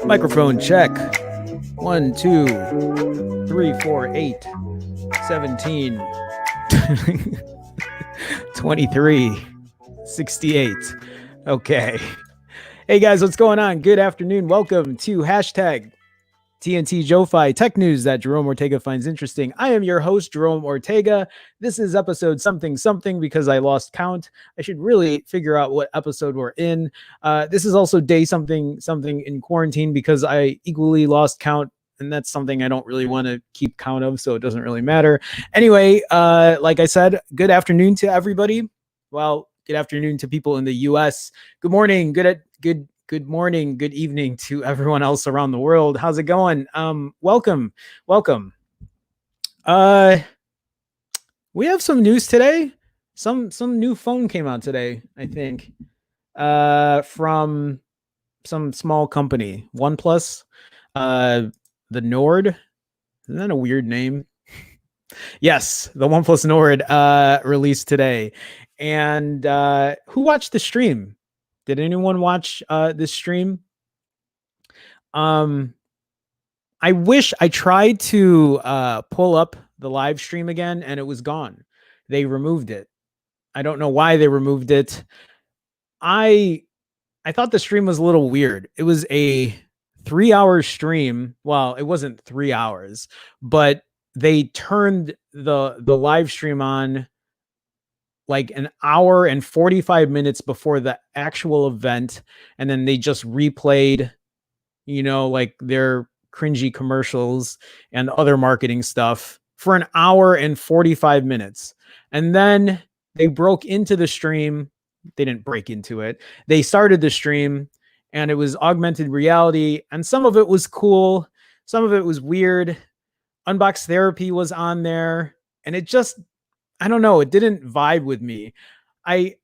Microphone check. 1, 2, 3, 4, 8, 17, 23, 68. Okay. Hey guys, what's going on? Good afternoon. Welcome to hashtag TNT JoeFi Tech News that Jerome Ortega finds interesting. I am your host, Jerome Ortega. This is episode something because I lost count. I should really figure out what episode we're in. This is also day something in quarantine because I equally lost count, and that's something I don't really want to keep count of, so it doesn't really matter. Anyway, like I said, good afternoon to everybody. Well, good afternoon to people in the US. Good morning, good morning, good evening to everyone else around the world. How's it going? Welcome. We have some news today. Some new phone came out today, I think, from some small company, OnePlus, the Nord. Isn't that a weird name? Yes, the OnePlus Nord released today. And who watched the stream? Did anyone watch this stream? I wish I tried to pull up the live stream again, and it was gone. They removed it. I don't know why they removed it. I thought the stream was a little weird. It was a 3-hour stream. Well, it wasn't 3 hours, but they turned the live stream on like an hour and 45 minutes before the actual event, and then they just replayed, like their cringy commercials and other marketing stuff for an hour and 45 minutes. And then they broke into the stream. They didn't break into it. They started the stream, and it was augmented reality, and some of it was cool, some of it was weird. Unbox Therapy was on there, and it just, I don't know, it didn't vibe with me. I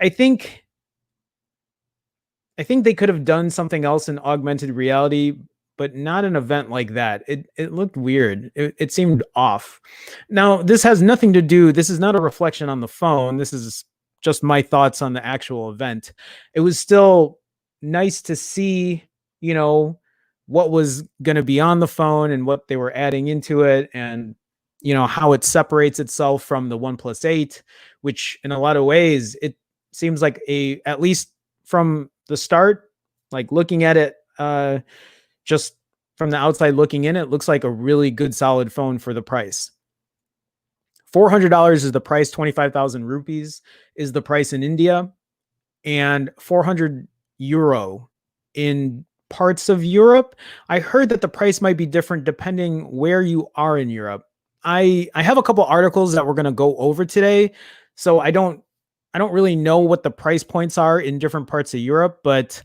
think they could have done something else in augmented reality, but not an event like that. It looked weird. It seemed off. Now, this has nothing to do, this is not a reflection on the phone. This is just my thoughts on the actual event. It was still nice to see you know, what was going to be on the phone and what they were adding into it, and how it separates itself from the OnePlus 8, which in a lot of ways it seems like at least from the start, like looking at it just from the outside looking in, it looks like a really good solid phone for the price. $400 is the price, 25,000 rupees is the price in India, and 400 euro in parts of Europe. I heard that the price might be different depending where you are in Europe. I have a couple articles that we're going to go over today, so I don't really know what the price points are in different parts of Europe, but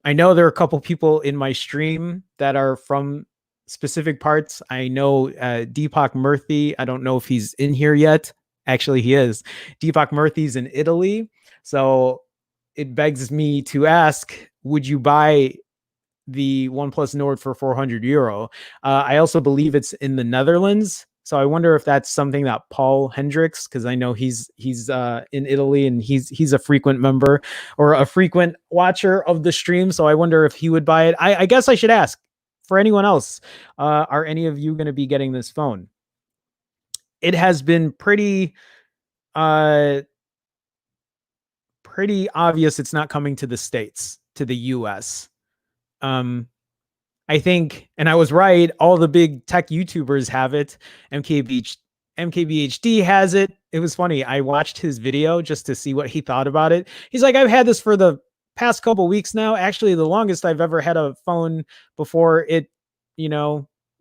I know there are a couple people in my stream that are from specific parts. I know Deepak Murthy. I don't know if he's in here yet. Actually, he is. Deepak Murthy's in Italy. So it begs me to ask, would you buy the OnePlus Nord for 400 euro? I also believe it's in the Netherlands. So I wonder if that's something that Paul Hendricks, because I know he's in Italy and he's a frequent member or a frequent watcher of the stream. So I wonder if he would buy it. I guess I should ask for anyone else. Are any of you going to be getting this phone? It has been pretty obvious it's not coming to the States, to the US. I think, and I was right, all the big tech YouTubers have it. MKBHD has it. It was funny. I watched his video just to see what he thought about it. He's like, I've had this for the past couple weeks now. Actually, the longest I've ever had a phone before it,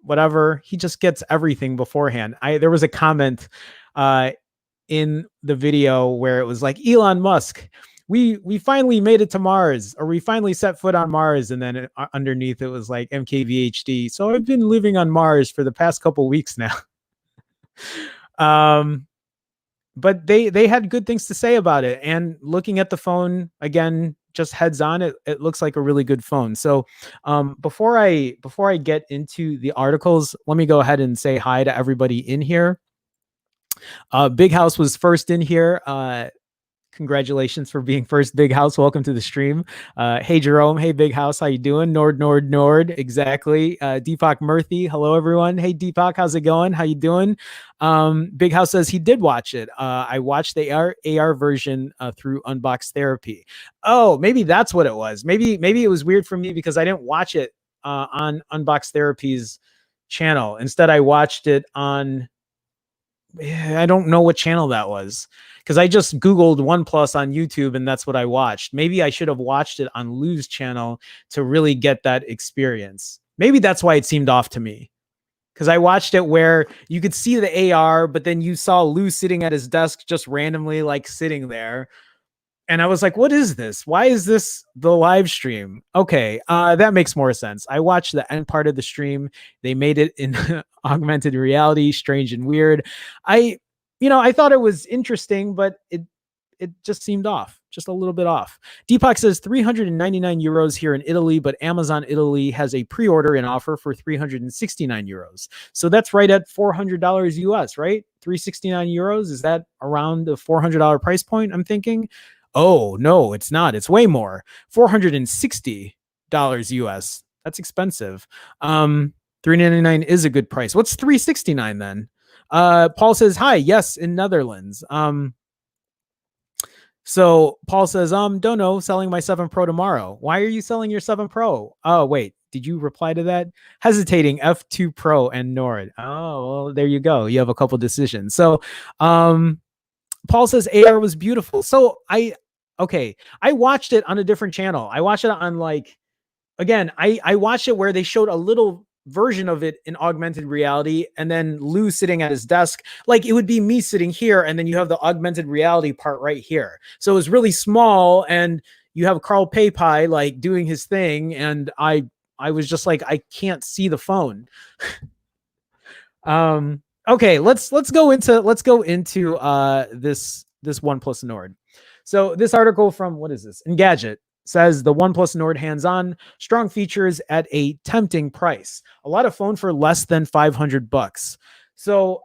whatever. He just gets everything beforehand. There was a comment in the video where it was like, Elon Musk, we finally made it to Mars, or we finally set foot on Mars. And then underneath it was like MKVHD. So I've been living on Mars for the past couple weeks now. But they had good things to say about it. And looking at the phone again, just heads on, it looks like a really good phone. So before I get into the articles, let me go ahead and say hi to everybody in here. Big House was first in here. Congratulations for being first, Big House. Welcome to the stream. Hey, Jerome. Hey, Big House. How you doing? Nord. Exactly. Deepak Murthy. Hello, everyone. Hey, Deepak. How's it going? How you doing? Big House says he did watch it. I watched the AR version through Unbox Therapy. Oh, maybe that's what it was. Maybe it was weird for me because I didn't watch it on Unbox Therapy's channel. Instead, I watched it on... I don't know what channel that was, because I just Googled OnePlus on YouTube and that's what I watched. Maybe I should have watched it on Lou's channel to really get that experience. Maybe that's why it seemed off to me, because I watched it where you could see the AR, but then you saw Lou sitting at his desk just randomly, like sitting there. And I was like, what is this? Why is this the live stream? Okay, that makes more sense. I watched the end part of the stream. They made it in augmented reality, strange and weird. I thought it was interesting, but it just seemed off, just a little bit off. Deepak says 399 euros here in Italy, but Amazon Italy has a pre-order and offer for 369 euros. So that's right at $400 US, right? 369 euros. Is that around the $400 price point? I'm thinking. Oh, no, it's not. It's way more. $460 US. That's expensive. $399 is a good price. What's $369 then? Paul says, hi, yes, in Netherlands. So Paul says, don't know, selling my 7 Pro tomorrow. Why are you selling your 7 Pro? Oh, wait, did you reply to that? Hesitating, F2 Pro and Nord. Oh, well, there you go. You have a couple decisions. So, Paul says AR was beautiful. So I watched it on a different channel. I watched it on I watched it where they showed a little version of it in augmented reality, and then Lou sitting at his desk. Like, it would be me sitting here, and then you have the augmented reality part right here. So it was really small, and you have Carl Paypie like doing his thing, and I was just like, I can't see the phone. Okay, let's go into this OnePlus Nord. So this article from, what is this? Engadget says the OnePlus Nord hands-on, strong features at a tempting price. A lot of phone for less than $500. So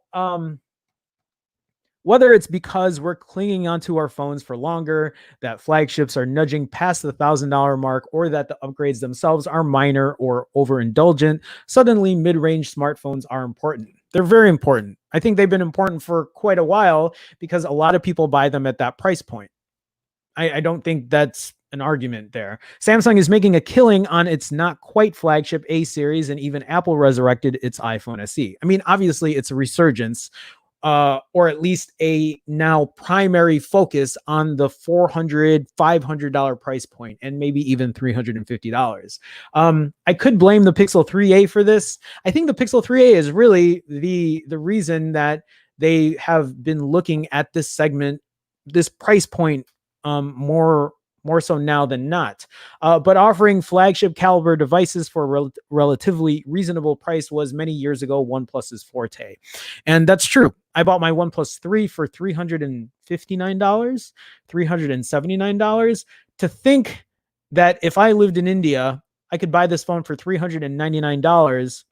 Whether it's because we're clinging onto our phones for longer, that flagships are nudging past the $1,000 mark, or that the upgrades themselves are minor or overindulgent, suddenly mid-range smartphones are important. They're very important. I think they've been important for quite a while because a lot of people buy them at that price point. I don't think that's an argument there. Samsung is making a killing on its not quite flagship A series, and even Apple resurrected its iPhone SE. I mean, obviously, it's a resurgence, or at least a now primary focus on the $400, $500 price point, and maybe even $350. I could blame the Pixel 3a for this. I think the Pixel 3a is really the reason that they have been looking at this segment, this price point, more so now than not. But offering flagship caliber devices for a relatively reasonable price was many years ago OnePlus's forte. And that's true. I bought my OnePlus 3 for $359, $379. To think that if I lived in India, I could buy this phone for $399.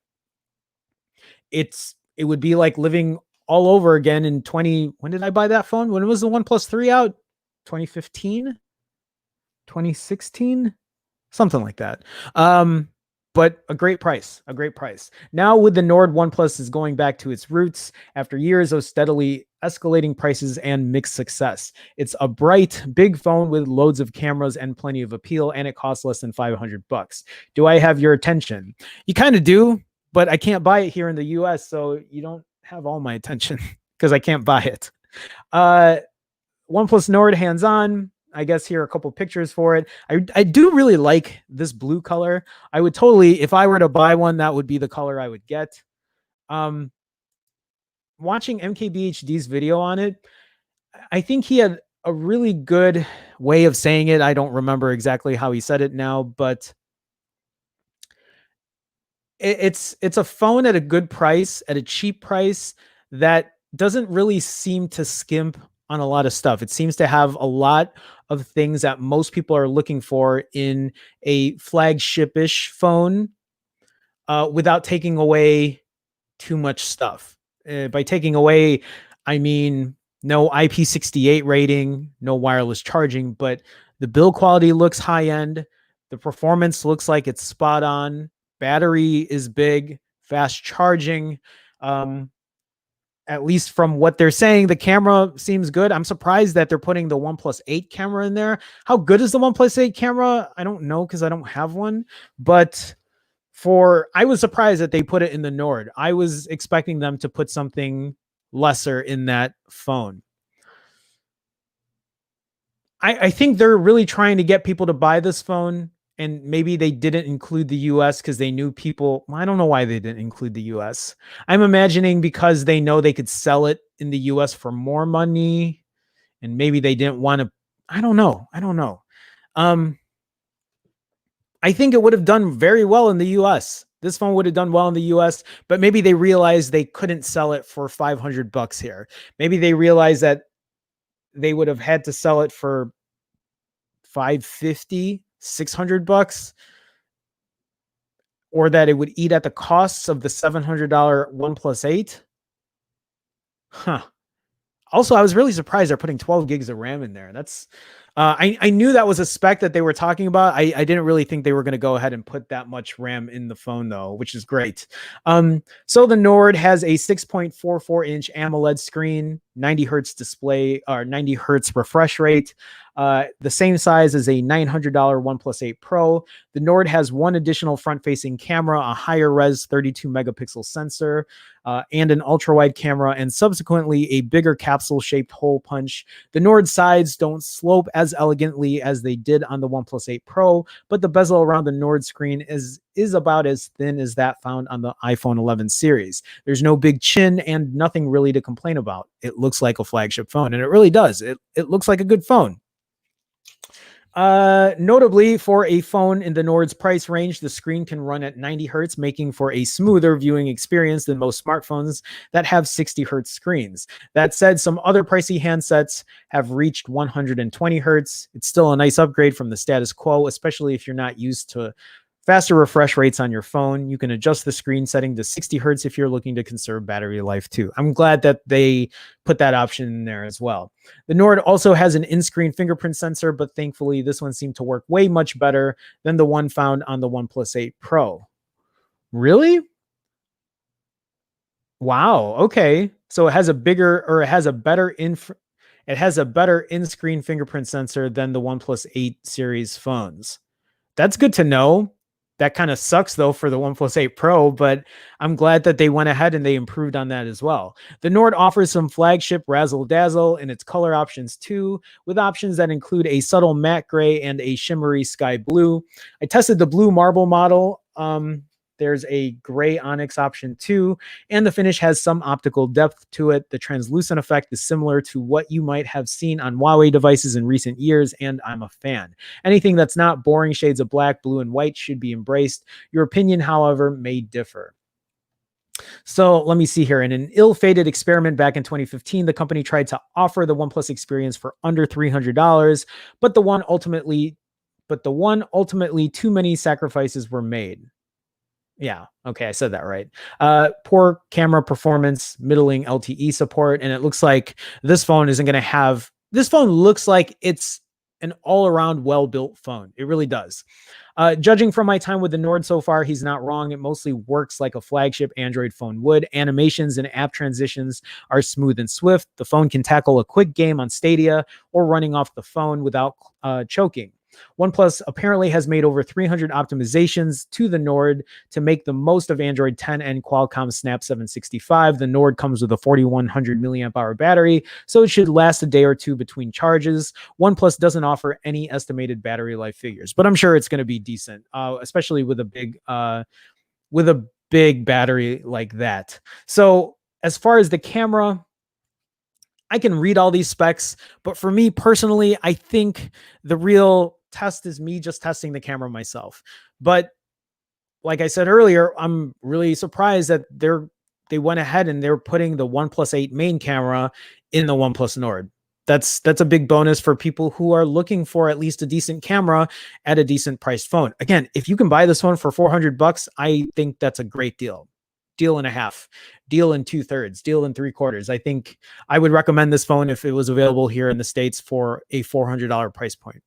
It would be like living all over again in 20. When did I buy that phone? When was the OnePlus 3 out? 2015? 2016, something like that. But a great price. Now with the Nord, OnePlus is going back to its roots after years of steadily escalating prices and mixed success. It's a bright, big phone with loads of cameras and plenty of appeal, and it costs less than $500. Do I have your attention? You kind of do, but I can't buy it here in the US, so you don't have all my attention because I can't buy it. OnePlus Nord hands-on. I guess here are a couple pictures for it. I do really like this blue color. I would totally, if I were to buy one, that would be the color I would get. Watching MKBHD's video on it, I think he had a really good way of saying it. I don't remember exactly how he said it now, but it's a phone at a good price, at a cheap price, that doesn't really seem to skimp on a lot of stuff. It seems to have a lot of things that most people are looking for in a flagship-ish phone, without taking away too much stuff. By taking away, I mean no IP68 rating, no wireless charging, but the build quality looks high-end. The performance looks like it's spot on. Battery is big, fast charging. At least from what they're saying, the camera seems good. I'm surprised that they're putting the OnePlus 8 camera in there. How good is the OnePlus 8 camera? I don't know because I don't have one. But I was surprised that they put it in the Nord. I was expecting them to put something lesser in that phone. I think they're really trying to get people to buy this phone. And maybe they didn't include the US because they knew people. I don't know why they didn't include the US. I'm imagining because they know they could sell it in the US for more money. And maybe they didn't want to. I don't know. I think it would have done very well in the US. This phone would have done well in the US, but maybe they realized they couldn't sell it for $500 here. Maybe they realized that they would have had to sell it for $550, $600, or that it would eat at the costs of the $700 OnePlus 8. Also, I was really surprised they're putting 12 gigs of RAM in there. That's I knew that was a spec that they were talking about. I didn't really think they were going to go ahead and put that much RAM in the phone, though, which is great. So the Nord has a 6.44-inch AMOLED screen, 90 hertz display, or 90 hertz refresh rate. The same size as a $900 OnePlus 8 Pro. The Nord has one additional front-facing camera, a higher res 32 megapixel sensor, and an ultra-wide camera, and subsequently a bigger capsule-shaped hole punch. The Nord sides don't slope as elegantly as they did on the OnePlus 8 Pro, but the bezel around the Nord screen is about as thin as that found on the iPhone 11 series. There's no big chin and nothing really to complain about. It looks like a flagship phone, and it really does. It looks like a good phone. Notably, for a phone in the Nord's price range, the screen can run at 90 hertz, making for a smoother viewing experience than most smartphones that have 60 hertz screens. That said, some other pricey handsets have reached 120 hertz. It's still a nice upgrade from the status quo, especially if you're not used to Faster refresh rates on your phone. You can adjust the screen setting to 60 hertz if you're looking to conserve battery life too. I'm glad that they put that option in there as well. The Nord also has an in-screen fingerprint sensor, but thankfully this one seemed to work way much better than the one found on the OnePlus 8 Pro. Really? Wow. Okay. So it has a bigger, or it has a better it has a better in-screen fingerprint sensor than the OnePlus 8 series phones. That's good to know. That kind of sucks though for the OnePlus 8 Pro, but I'm glad that they went ahead and they improved on that as well. The Nord offers some flagship razzle dazzle in its color options too, with options that include a subtle matte gray and a shimmery sky blue. I tested the blue marble model. There's a gray onyx option too, and the finish has some optical depth to it. The translucent effect is similar to what you might have seen on Huawei devices in recent years, and I'm a fan. Anything that's not boring shades of black, blue, and white should be embraced. Your opinion, however, may differ. So let me see here. In an ill-fated experiment back in 2015, the company tried to offer the OnePlus experience for under $300, but the one ultimately too many sacrifices were made. Yeah. Okay. I said that right. Poor camera performance, middling LTE support. And it looks like this phone isn't going to have, this phone looks like it's an all around well built phone. It really does. Judging from my time with the Nord so far, he's not wrong. It mostly works like a flagship Android phone would. Animations and app transitions are smooth and swift. The phone can tackle a quick game on Stadia or running off the phone without choking. OnePlus apparently has made over 300 optimizations to the Nord to make the most of Android 10 and Qualcomm Snap 765. The Nord comes with a 4100 milliamp hour battery, so it should last a day or two between charges. OnePlus doesn't offer any estimated battery life figures, but I'm sure it's going to be decent, especially with a big battery like that. So as far as the camera, I can read all these specs, but for me personally, I think the real test is me just testing the camera myself. But like I said earlier, I'm really surprised that they went ahead and they're putting the OnePlus 8 main camera in the OnePlus Nord. That's a big bonus for people who are looking for at least a decent camera at a decent priced phone. Again, if you can buy this one for $400, I think that's a great deal. Deal and a half, deal and 2/3, deal and 3/4. I think I would recommend this phone if it was available here in the States for a $400 price point.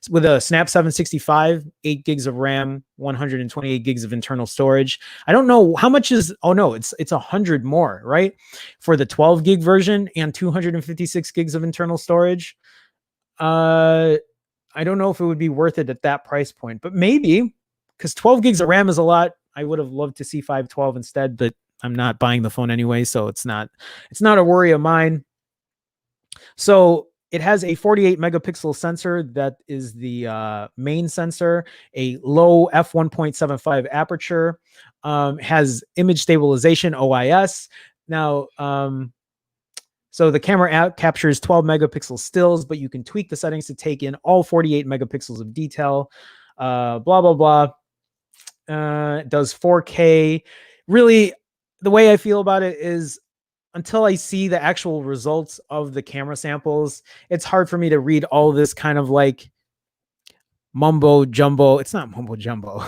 With a Snap 765, 8 gigs of RAM, 128 gigs of internal storage. I don't know how much is, oh no, it's 100 more, right? For the 12 gig version and 256 gigs of internal storage. I don't know if it would be worth it at that price point, but maybe, because 12 gigs of RAM is a lot. I would have loved to see 512 instead, but I'm not buying the phone anyway, so it's not a worry of mine. So it has a 48 megapixel sensor that is the main sensor, a low f1.75 aperture, has image stabilization OIS. Now, so the camera app captures 12 megapixel stills, but you can tweak the settings to take in all 48 megapixels of detail. Blah, blah, blah. It does 4K. Really, the way I feel about it is until I see the actual results of the camera samples, it's hard for me to read all this kind of like mumbo jumbo. It's not mumbo jumbo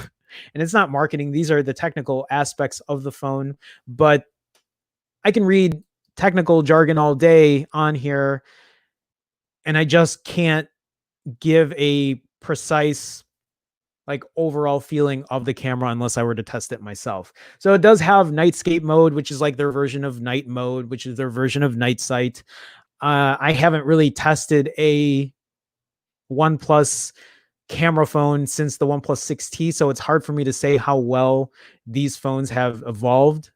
and it's not marketing. These are the technical aspects of the phone, but I can read technical jargon all day on here and I just can't give a precise like overall feeling of the camera unless I were to test it myself. So it does have nightscape mode, which is like their version of night mode, which is their version of night sight. I haven't really tested a OnePlus camera phone since the OnePlus 6T, so it's hard for me to say how well these phones have evolved.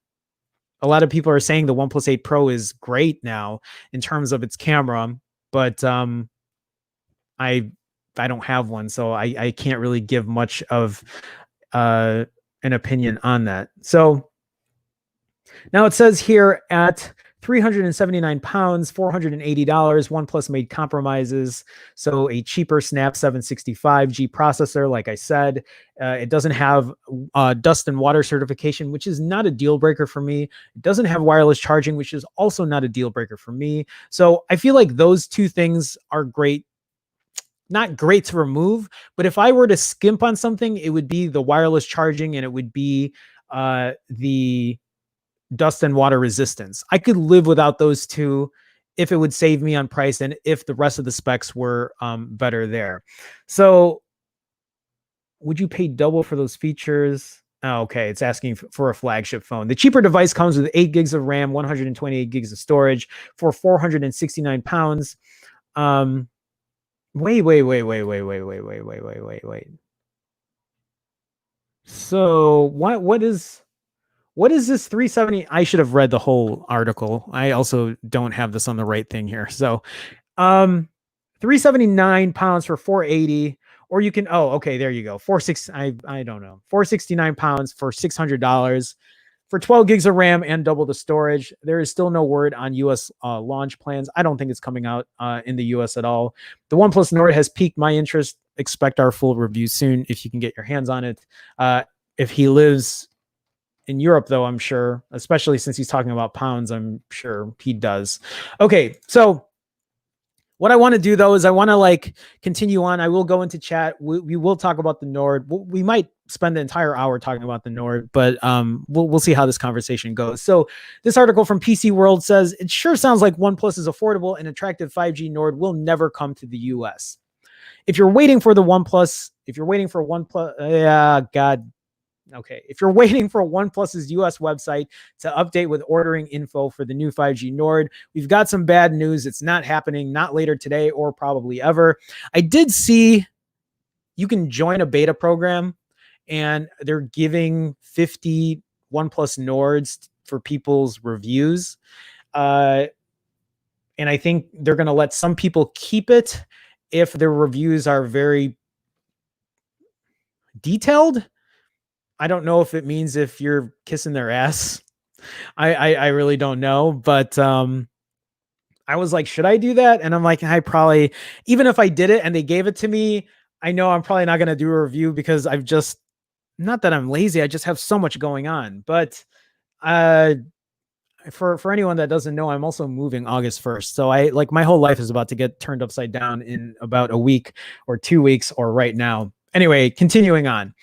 A lot of people are saying the OnePlus 8 Pro is great now in terms of its camera, but I don't have one, so I can't really give much of an opinion on that. So now it says here at 379 pounds, $480, OnePlus made compromises. So a cheaper Snap 765G processor, like I said, it doesn't have dust and water certification, which is not a deal breaker for me. It doesn't have wireless charging, which is also not a deal breaker for me. So I feel like those two things are great not great to remove, but if I were to skimp on something, it would be the wireless charging and it would be the dust and water resistance. I could live without those two if it would save me on price and if the rest of the specs were better there. So would you pay double for those features? Oh, okay, it's asking for a flagship phone. The cheaper device comes with 8 gigs of RAM, 128 gigs of storage for 469 pounds. Wait. So what is this 370? I should have read the whole article. I also don't have this on the right thing here. So 379 pounds for 480, or you can, oh, okay, there you go. 46, I don't know. 469 pounds for $600 for 12 gigs of RAM and double the storage. There is still no word on US launch plans. I don't think it's coming out in the US at all. The OnePlus Nord has piqued my interest. Expect our full review soon if you can get your hands on it. If he lives in Europe, though, I'm sure, especially since he's talking about pounds, I'm sure he does. Okay, so what I want to do, though, is I want to like continue on. I will go into chat. We will talk about the Nord. We might spend the entire hour talking about the Nord, but we'll see how this conversation goes. So this article from PC World says, it sure sounds like OnePlus's affordable and attractive 5G Nord will never come to the US. If you're waiting for the OnePlus, if you're waiting for OnePlus, okay. If you're waiting for OnePlus's US website to update with ordering info for the new 5G Nord, we've got some bad news. It's not happening, not later today or probably ever. I did see you can join a beta program and they're giving 50 OnePlus Nords for people's reviews. And I think they're going to let some people keep it if their reviews are very detailed. I don't know if it means if you're kissing their ass. I really don't know, but I was like, should I do that? And I'm like, I probably, even if I did it and they gave it to me, I know I'm probably not going to do a review because I've just, not that I'm lazy, I just have so much going on. But for anyone that doesn't know, I'm also moving August 1st. So I like my whole life is about to get turned upside down in about a week or 2 weeks or right now. Anyway, continuing on.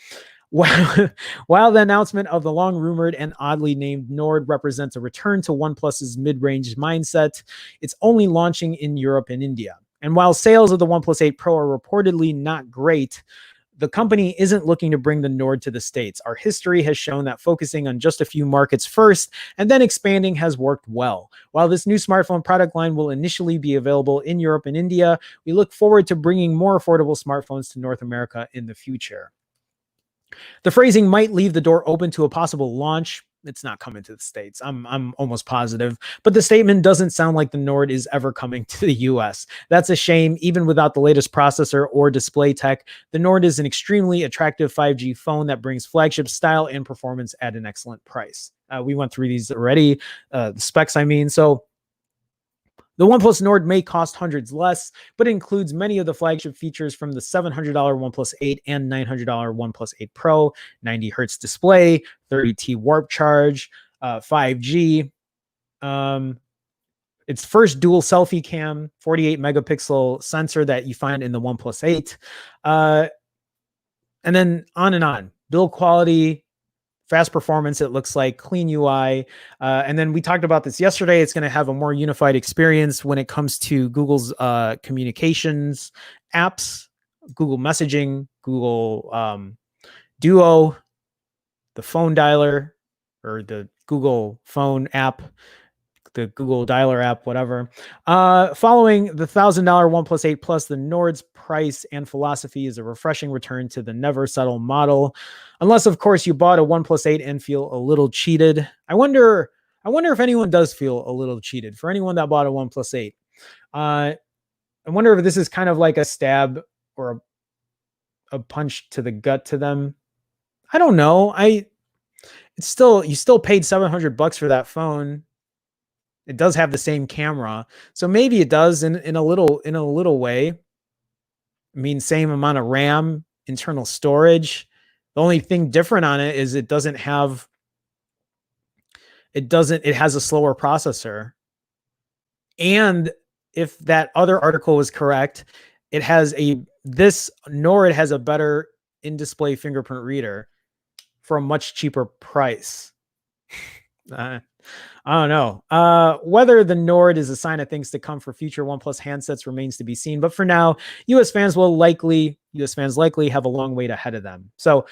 While the announcement of the long-rumored and oddly named Nord represents a return to OnePlus's mid-range mindset, it's only launching in Europe and India. And while sales of the OnePlus 8 Pro are reportedly not great, the company isn't looking to bring the Nord to the States. Our history has shown that focusing on just a few markets first and then expanding has worked well. While this new smartphone product line will initially be available in Europe and India, we look forward to bringing more affordable smartphones to North America in the future. The phrasing might leave the door open to a possible launch. It's not coming to the States. I'm almost positive, but the statement doesn't sound like the Nord is ever coming to the US. That's a shame. Even without the latest processor or display tech, the Nord is an extremely attractive 5G phone that brings flagship style and performance at an excellent price. We went through these already, the specs, I mean. So the OnePlus Nord may cost hundreds less, but includes many of the flagship features from the $700 OnePlus 8 and $900 OnePlus 8 Pro, 90 hertz display, 30T warp charge, 5G, its first dual selfie cam, 48 megapixel sensor that you find in the OnePlus 8, and then on and on. Build quality, fast performance, it looks like, clean UI. And then we talked about this yesterday. It's going to have a more unified experience when it comes to Google's communications apps, Google Messaging, Google Duo, the phone dialer, or the Google phone app, the Google Dialer app, whatever. Following the $1,000 OnePlus 8 Plus, the Nord's price and philosophy is a refreshing return to the never settle model. Unless, of course, you bought a OnePlus 8 and feel a little cheated. I wonder if anyone does feel a little cheated. For anyone that bought a OnePlus 8, I wonder if this is kind of like a stab or a punch to the gut to them. I don't know. You still paid $700 for that phone. It does have the same camera, so maybe it does in a little way. I mean, same amount of RAM, internal storage. The only thing different on it is it has a slower processor. And if that other article was correct, this Nord has a better in-display fingerprint reader for a much cheaper price. I don't know. Whether the Nord is a sign of things to come for future OnePlus handsets remains to be seen. But for now, US fans likely have a long wait ahead of them. So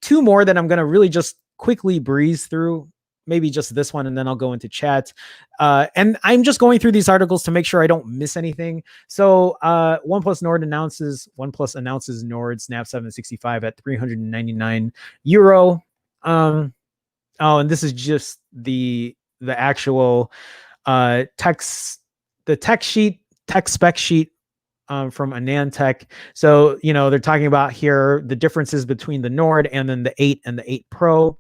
two more that I'm going to really just quickly breeze through. Maybe just this one, and then I'll go into chat. And I'm just going through these articles to make sure I don't miss anything. So OnePlus announces Nord Snap 765 at €399. Oh, and this is just the actual tech spec sheet from AnandTech. So, they're talking about here the differences between the Nord and then the 8 and the 8 Pro.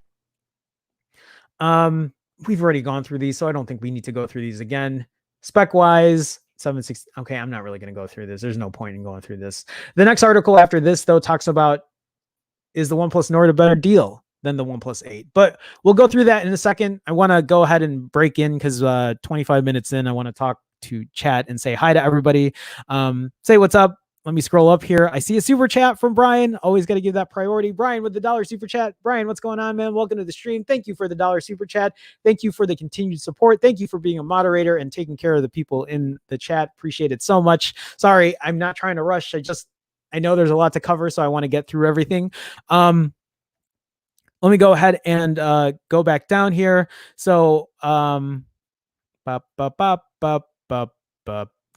We've already gone through these, so I don't think we need to go through these again. Spec wise, 760. Okay, I'm not really going to go through this. There's no point in going through this. The next article after this, though, talks about, is the OnePlus Nord a better deal than the OnePlus 8? But we'll go through that in a second. I want to go ahead and break in because 25 minutes in, I want to talk to chat and say hi to everybody. Say what's up. Let me scroll up here. I see a super chat from Brian. Always got to give that priority. Brian with the $1 super chat. Brian, what's going on, man? Welcome to the stream. Thank you for the $1 super chat. Thank you for the continued support. Thank you for being a moderator and taking care of the people in the chat. Appreciate it so much. Sorry, I'm not trying to rush. I know there's a lot to cover, so I want to get through everything. Let me go ahead and go back down here. So,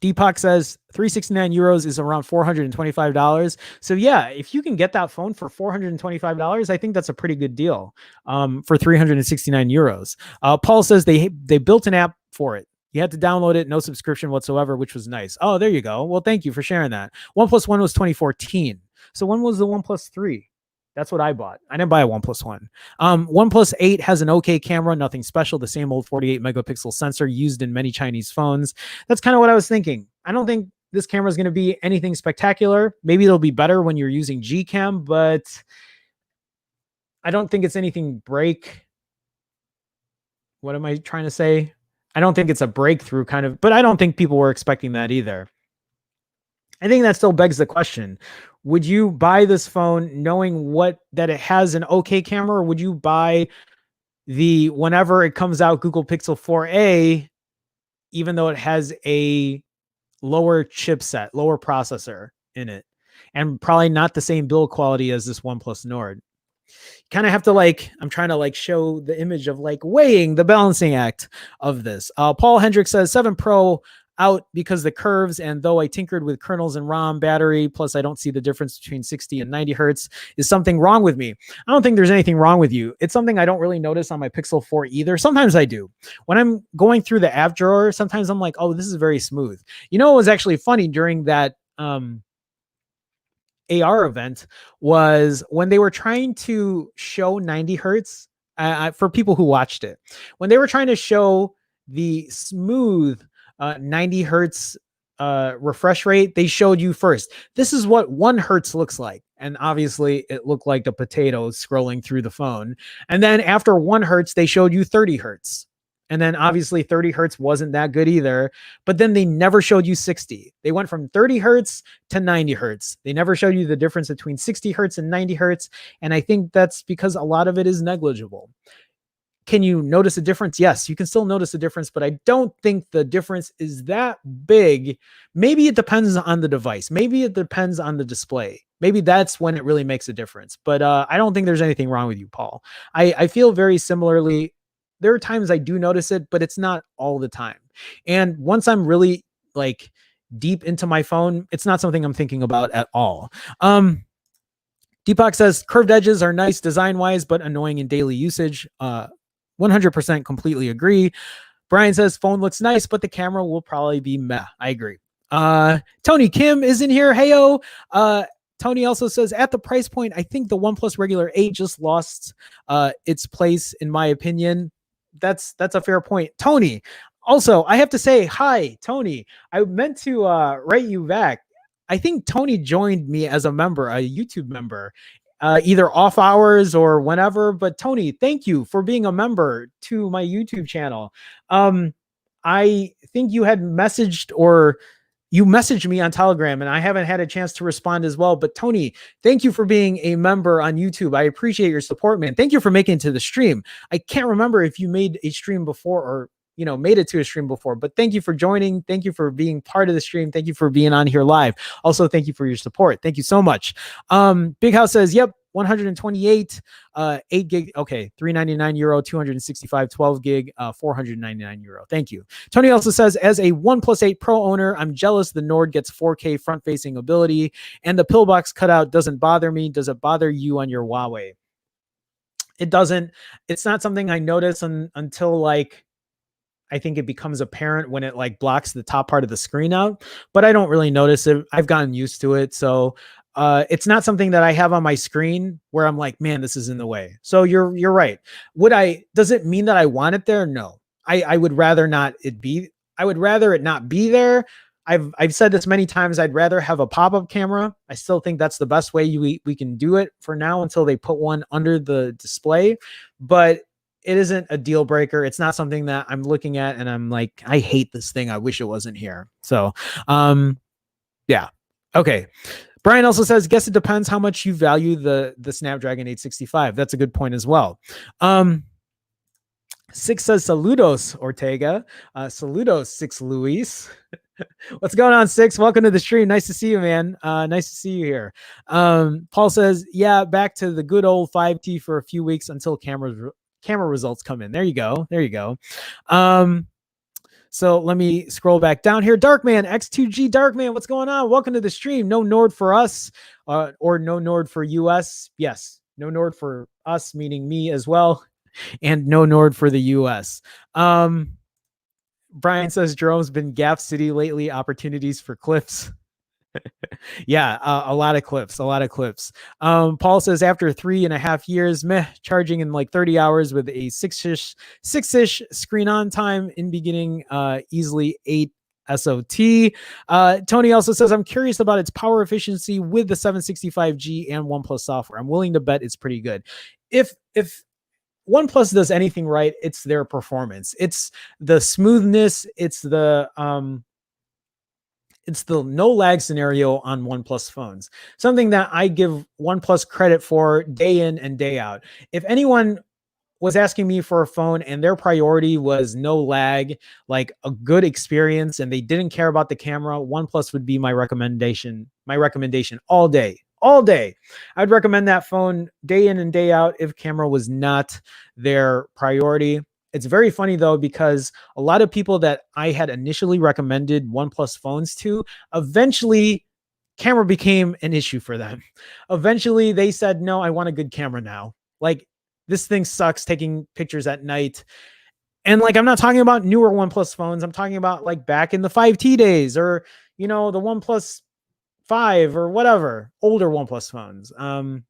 Deepak says €369 is around $425. So yeah, if you can get that phone for $425, I think that's a pretty good deal for €369. Paul says they built an app for it. You had to download it, no subscription whatsoever, which was nice. Oh, there you go. Well, thank you for sharing that. OnePlus One was 2014. So when was the OnePlus 3? That's what I bought. I didn't buy a OnePlus One. OnePlus 8 has an okay camera, nothing special. The same old 48 megapixel sensor used in many Chinese phones. That's kind of what I was thinking. I don't think this camera is going to be anything spectacular. Maybe it'll be better when you're using Gcam, but I don't think it's anything What am I trying to say? I don't think it's a breakthrough kind of, but I don't think people were expecting that either. I think that still begs the question. Would you buy this phone knowing that it has an okay camera, or would you buy whenever it comes out, Google Pixel 4a, even though it has a lower chipset, lower processor in it, and probably not the same build quality as this OnePlus Nord? Kind of have to I'm trying to show the image of weighing the balancing act of this. Paul Hendrick says 7 Pro out because the curves, and though I tinkered with kernels and ROM battery, plus I don't see the difference between 60 and 90 hertz. Is something wrong with me? I don't think there's anything wrong with you. It's something I don't really notice on my Pixel 4 either. Sometimes I do. When I'm going through the app drawer, sometimes I'm like, oh, this is very smooth. It was actually funny during that AR event was when they were trying to show 90 hertz for people who watched it. When they were trying to show the smooth 90 hertz refresh rate, they showed you first, this is what 1 hertz looks like. And obviously it looked like a potato scrolling through the phone. And then after 1 hertz, they showed you 30 hertz. And then obviously 30 hertz wasn't that good either, but then they never showed you 60. They went from 30 hertz to 90 hertz. They never showed you the difference between 60 hertz and 90 hertz. And I think that's because a lot of it is negligible. Can you notice a difference? Yes, you can still notice a difference, but I don't think the difference is that big. Maybe it depends on the device. Maybe it depends on the display. Maybe that's when it really makes a difference. But I don't think there's anything wrong with you, Paul. I feel very similarly. There are times I do notice it, but it's not all the time. And once I'm really deep into my phone, it's not something I'm thinking about at all. Deepak says curved edges are nice design-wise, but annoying in daily usage. 100% completely agree. Brian says phone looks nice, but the camera will probably be meh. I agree. Tony Kim is in here. Heyo. Tony also says at the price point, I think the OnePlus regular 8 just lost its place, in my opinion. That's a fair point. Tony, also, I have to say hi, Tony. I meant to write you back. I think Tony joined me as a member, a YouTube member, either off hours or whenever. But Tony, thank you for being a member to my YouTube channel. I think you had messaged or you messaged me on Telegram and I haven't had a chance to respond as well. But Tony, thank you for being a member on YouTube. I appreciate your support, man. Thank you for making it to the stream. I can't remember if you made a stream before or made it to a stream before, but thank you for joining. Thank you for being part of the stream. Thank you for being on here live. Also, thank you for your support. Thank you so much. Big House says, yep, 128, 8 gig. Okay. 399 euro, 265, 12 gig, 499 euro. Thank you. Tony also says, as a OnePlus 8 Pro owner, I'm jealous the Nord gets 4K front-facing ability and the pillbox cutout doesn't bother me. Does it bother you on your Huawei? It doesn't. It's not something I notice until like, I think it becomes apparent when it like blocks the top part of the screen out, but I don't really notice it. I've gotten used to it. So it's not something that I have on my screen where I'm like, man, this is in the way. So you're right. Does it mean that I want it there? No, I would rather not it be, I would rather it not be there. I've said this many times. I'd rather have a pop-up camera. I still think that's the best way we can do it for now until they put one under the display, but it isn't a deal breaker. It's not something that I'm looking at and I'm like, I hate this thing. I wish it wasn't here. So, yeah. Okay. Brian also says, guess it depends how much you value the Snapdragon 865. That's a good point as well. Six says, saludos, Ortega. Saludos, Six Luis. What's going on, Six? Welcome to the stream. Nice to see you, man. Nice to see you here. Paul says, yeah, back to the good old 5T for a few weeks until camera results come in. There you go. There you go. So let me scroll back down here. Darkman, X2G Darkman, what's going on? Welcome to the stream. No Nord for us, or no Nord for US. Yes, no Nord for us, meaning me as well, and no Nord for the US. Brian says Jerome's been Gap City lately. Opportunities for clips. Yeah, a lot of clips. Paul says after 3.5 years, charging in like 30 hours with a six-ish screen on time in beginning, easily 8 SOT. Tony also says, I'm curious about its power efficiency with the 765G and OnePlus software. I'm willing to bet it's pretty good. If OnePlus does anything right, it's their performance. It's the smoothness. It's the no lag scenario on OnePlus phones. Something that I give OnePlus credit for day in and day out. If anyone was asking me for a phone and their priority was no lag, like a good experience, and they didn't care about the camera, OnePlus would be my recommendation all day. I'd recommend that phone day in and day out if camera was not their priority. It's very funny though, because a lot of people that I had initially recommended OnePlus phones to, eventually camera became an issue for them. Eventually they said, no, I want a good camera now. Like, this thing sucks taking pictures at night. And like, I'm not talking about newer OnePlus phones. I'm talking about like back in the 5T days, or, the OnePlus 5 or whatever, older OnePlus phones. A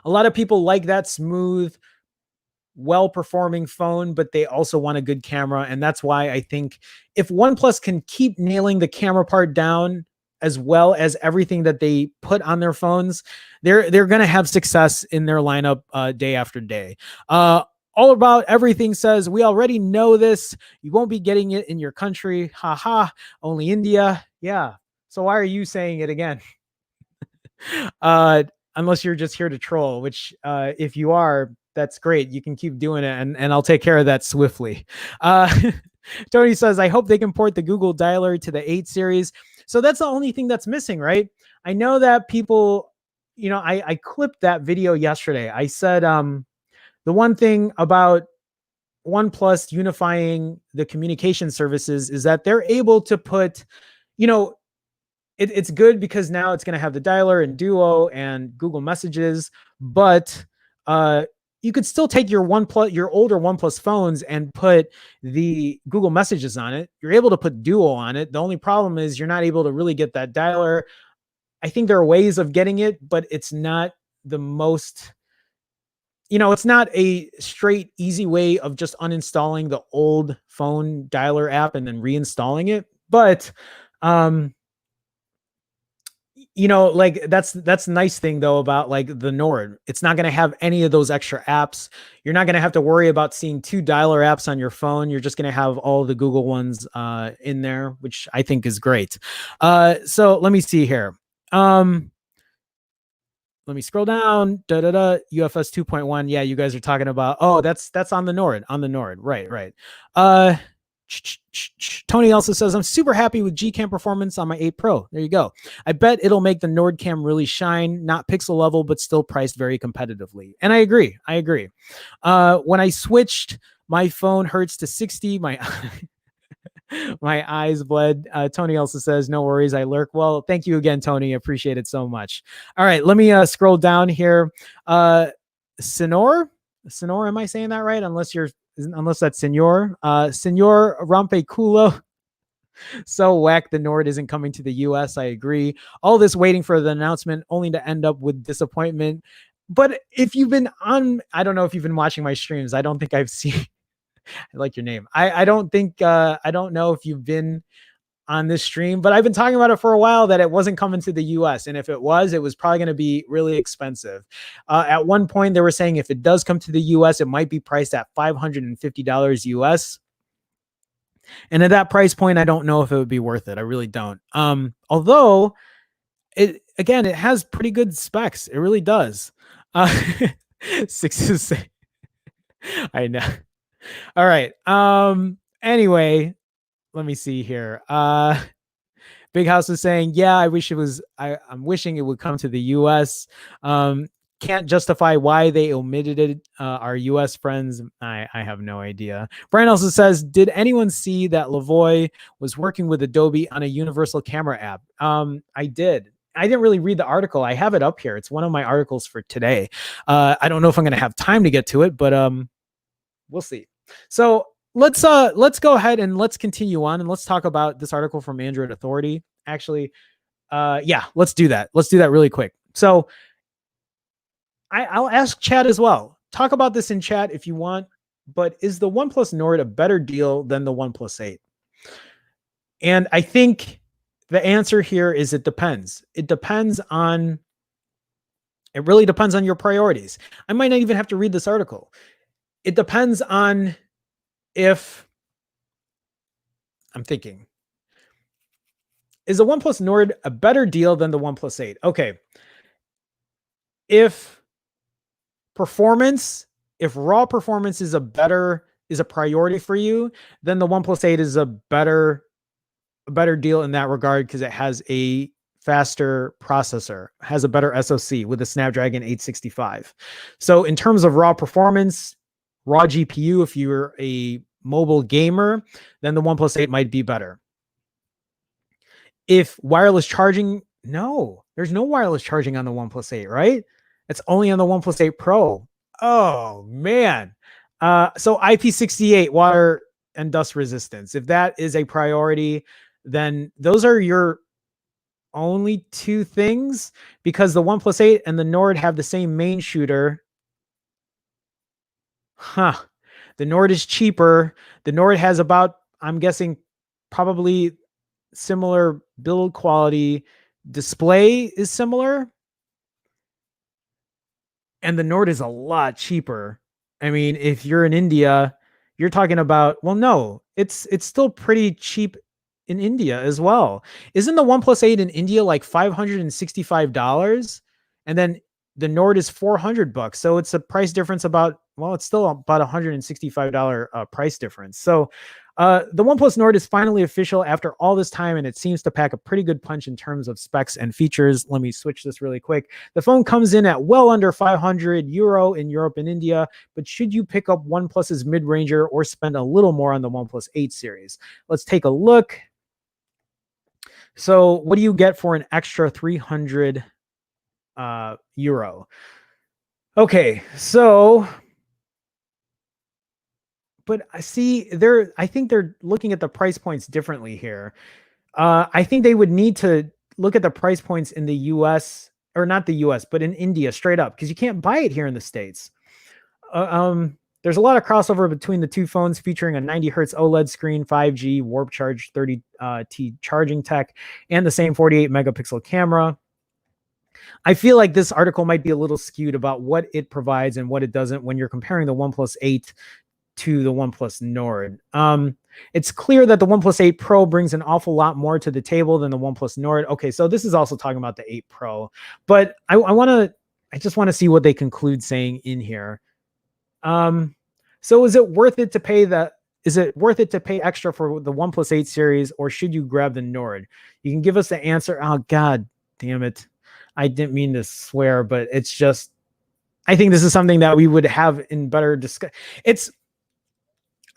lot of people like that smooth, well-performing phone, but they also want a good camera. And that's why I think if OnePlus can keep nailing the camera part down, as well as everything that they put on their phones, they're going to have success in their lineup day after day. All About Everything says, we already know this. You won't be getting it in your country. Haha, only India. Yeah. So why are you saying it again? Unless you're just here to troll, which if you are, that's great. You can keep doing it, and I'll take care of that swiftly. Tony says, I hope they can port the Google Dialer to the 8 series. So that's the only thing that's missing, right? I know that people, I clipped that video yesterday. I said the one thing about OnePlus unifying the communication services is that they're able to put, it's good because now it's going to have the dialer and Duo and Google Messages, but you could still take your older OnePlus phones and put the Google Messages on it. You're able to put Duo on it. The only problem is you're not able to really get that dialer. I think there are ways of getting it, but it's not the most, it's not a straight, easy way of just uninstalling the old phone dialer app and then reinstalling it. But, like that's a nice thing though about like the Nord. It's not going to have any of those extra apps. You're not going to have to worry about seeing two dialer apps on your phone. You're just going to have all the Google ones in there, which I think is great. So let me see here. Let me scroll down. UFS 2.1. Yeah, you guys are talking about. Oh, that's on the Nord. On the Nord. Right. Uh, Tony also says, I'm super happy with Gcam performance on my 8 Pro. There you go. I bet it'll make the Nord cam really shine, not pixel level, but still priced very competitively. And I agree. When I switched my phone hertz to 60, my my eyes bled. Tony also says, no worries, I lurk. Well, thank you again, Tony. Appreciate it so much. All right, let me scroll down here. Senor, am I saying that right? Unless that's Senor. Senor Rompeculo. So whack, the Nord isn't coming to the US. I agree. All this waiting for the announcement only to end up with disappointment. But if you've been on, I don't know if you've been watching my streams. I don't think I've seen I like your name. I don't think I don't know if you've been on this stream, but I've been talking about it for a while that it wasn't coming to the US. And if it was probably going to be really expensive. At one point, they were saying if it does come to the US, it might be priced at $550 US. And at that price point, I don't know if it would be worth it. I really don't. Although it has pretty good specs. It really does. 6 is I know. All right. Anyway, let me see here. Big House is saying, yeah, I wish it was, I'm wishing it would come to the US. Can't justify why they omitted it. Our US friends, I have no idea. Brian also says, did anyone see that Lavoie was working with Adobe on a universal camera app? I did. I didn't really read the article. I have it up here. It's one of my articles for today. I don't know if I'm going to have time to get to it, but we'll see. So let's go ahead and let's continue on and let's talk about this article from Android Authority. Actually, yeah, let's do that. Let's do that really quick. So I'll ask chat as well. Talk about this in chat if you want, but is the OnePlus Nord a better deal than the OnePlus 8? And I think the answer here is it depends. It really depends on your priorities. I might not even have to read this article. It depends on if I'm thinking, is the OnePlus Nord a better deal than the OnePlus 8? Okay. If raw performance is a priority for you, then the OnePlus 8 is a better deal in that regard because it has a faster processor, has a better SoC with a Snapdragon 865. So in terms of raw performance, raw GPU, if you're a mobile gamer, then the OnePlus 8 might be better. If wireless charging, no, there's no wireless charging on the OnePlus 8, right? It's only on the OnePlus 8 Pro. Oh, man. So IP68, water and dust resistance. If that is a priority, then those are your only two things because the OnePlus 8 and the Nord have the same main shooter. The Nord is cheaper. The Nord has about, I'm guessing, probably similar build quality. Display is similar. And the Nord is a lot cheaper. I mean, if you're in India, you're talking about, well, no, it's still pretty cheap in India as well. Isn't the OnePlus 8 in India like $565? And then the Nord is $400. So it's a price difference about, well, it's still about $165 price difference. So the OnePlus Nord is finally official after all this time, and it seems to pack a pretty good punch in terms of specs and features. Let me switch this really quick. The phone comes in at well under €500 in Europe and India, but should you pick up OnePlus's mid-ranger or spend a little more on the OnePlus 8 series? Let's take a look. So what do you get for an extra €300? Okay, so... But I see I think they're looking at the price points differently here. I think they would need to look at the price points in the US, or not the US, but in India straight up, because you can't buy it here in the States. There's a lot of crossover between the two phones featuring a 90 hertz OLED screen, 5G, Warp Charge 30T charging tech, and the same 48 megapixel camera. I feel like this article might be a little skewed about what it provides and what it doesn't when you're comparing the OnePlus 8 to the OnePlus Nord. It's clear that the OnePlus 8 Pro brings an awful lot more to the table than the OnePlus Nord. Okay, so this is also talking about the 8 Pro, but I just want to see what they conclude saying in here. So is it worth it to pay extra for the OnePlus 8 series, or should you grab the Nord? You can give us the answer. Oh, God damn it. I didn't mean to swear, but it's just, I think this is something that we would have in better discuss.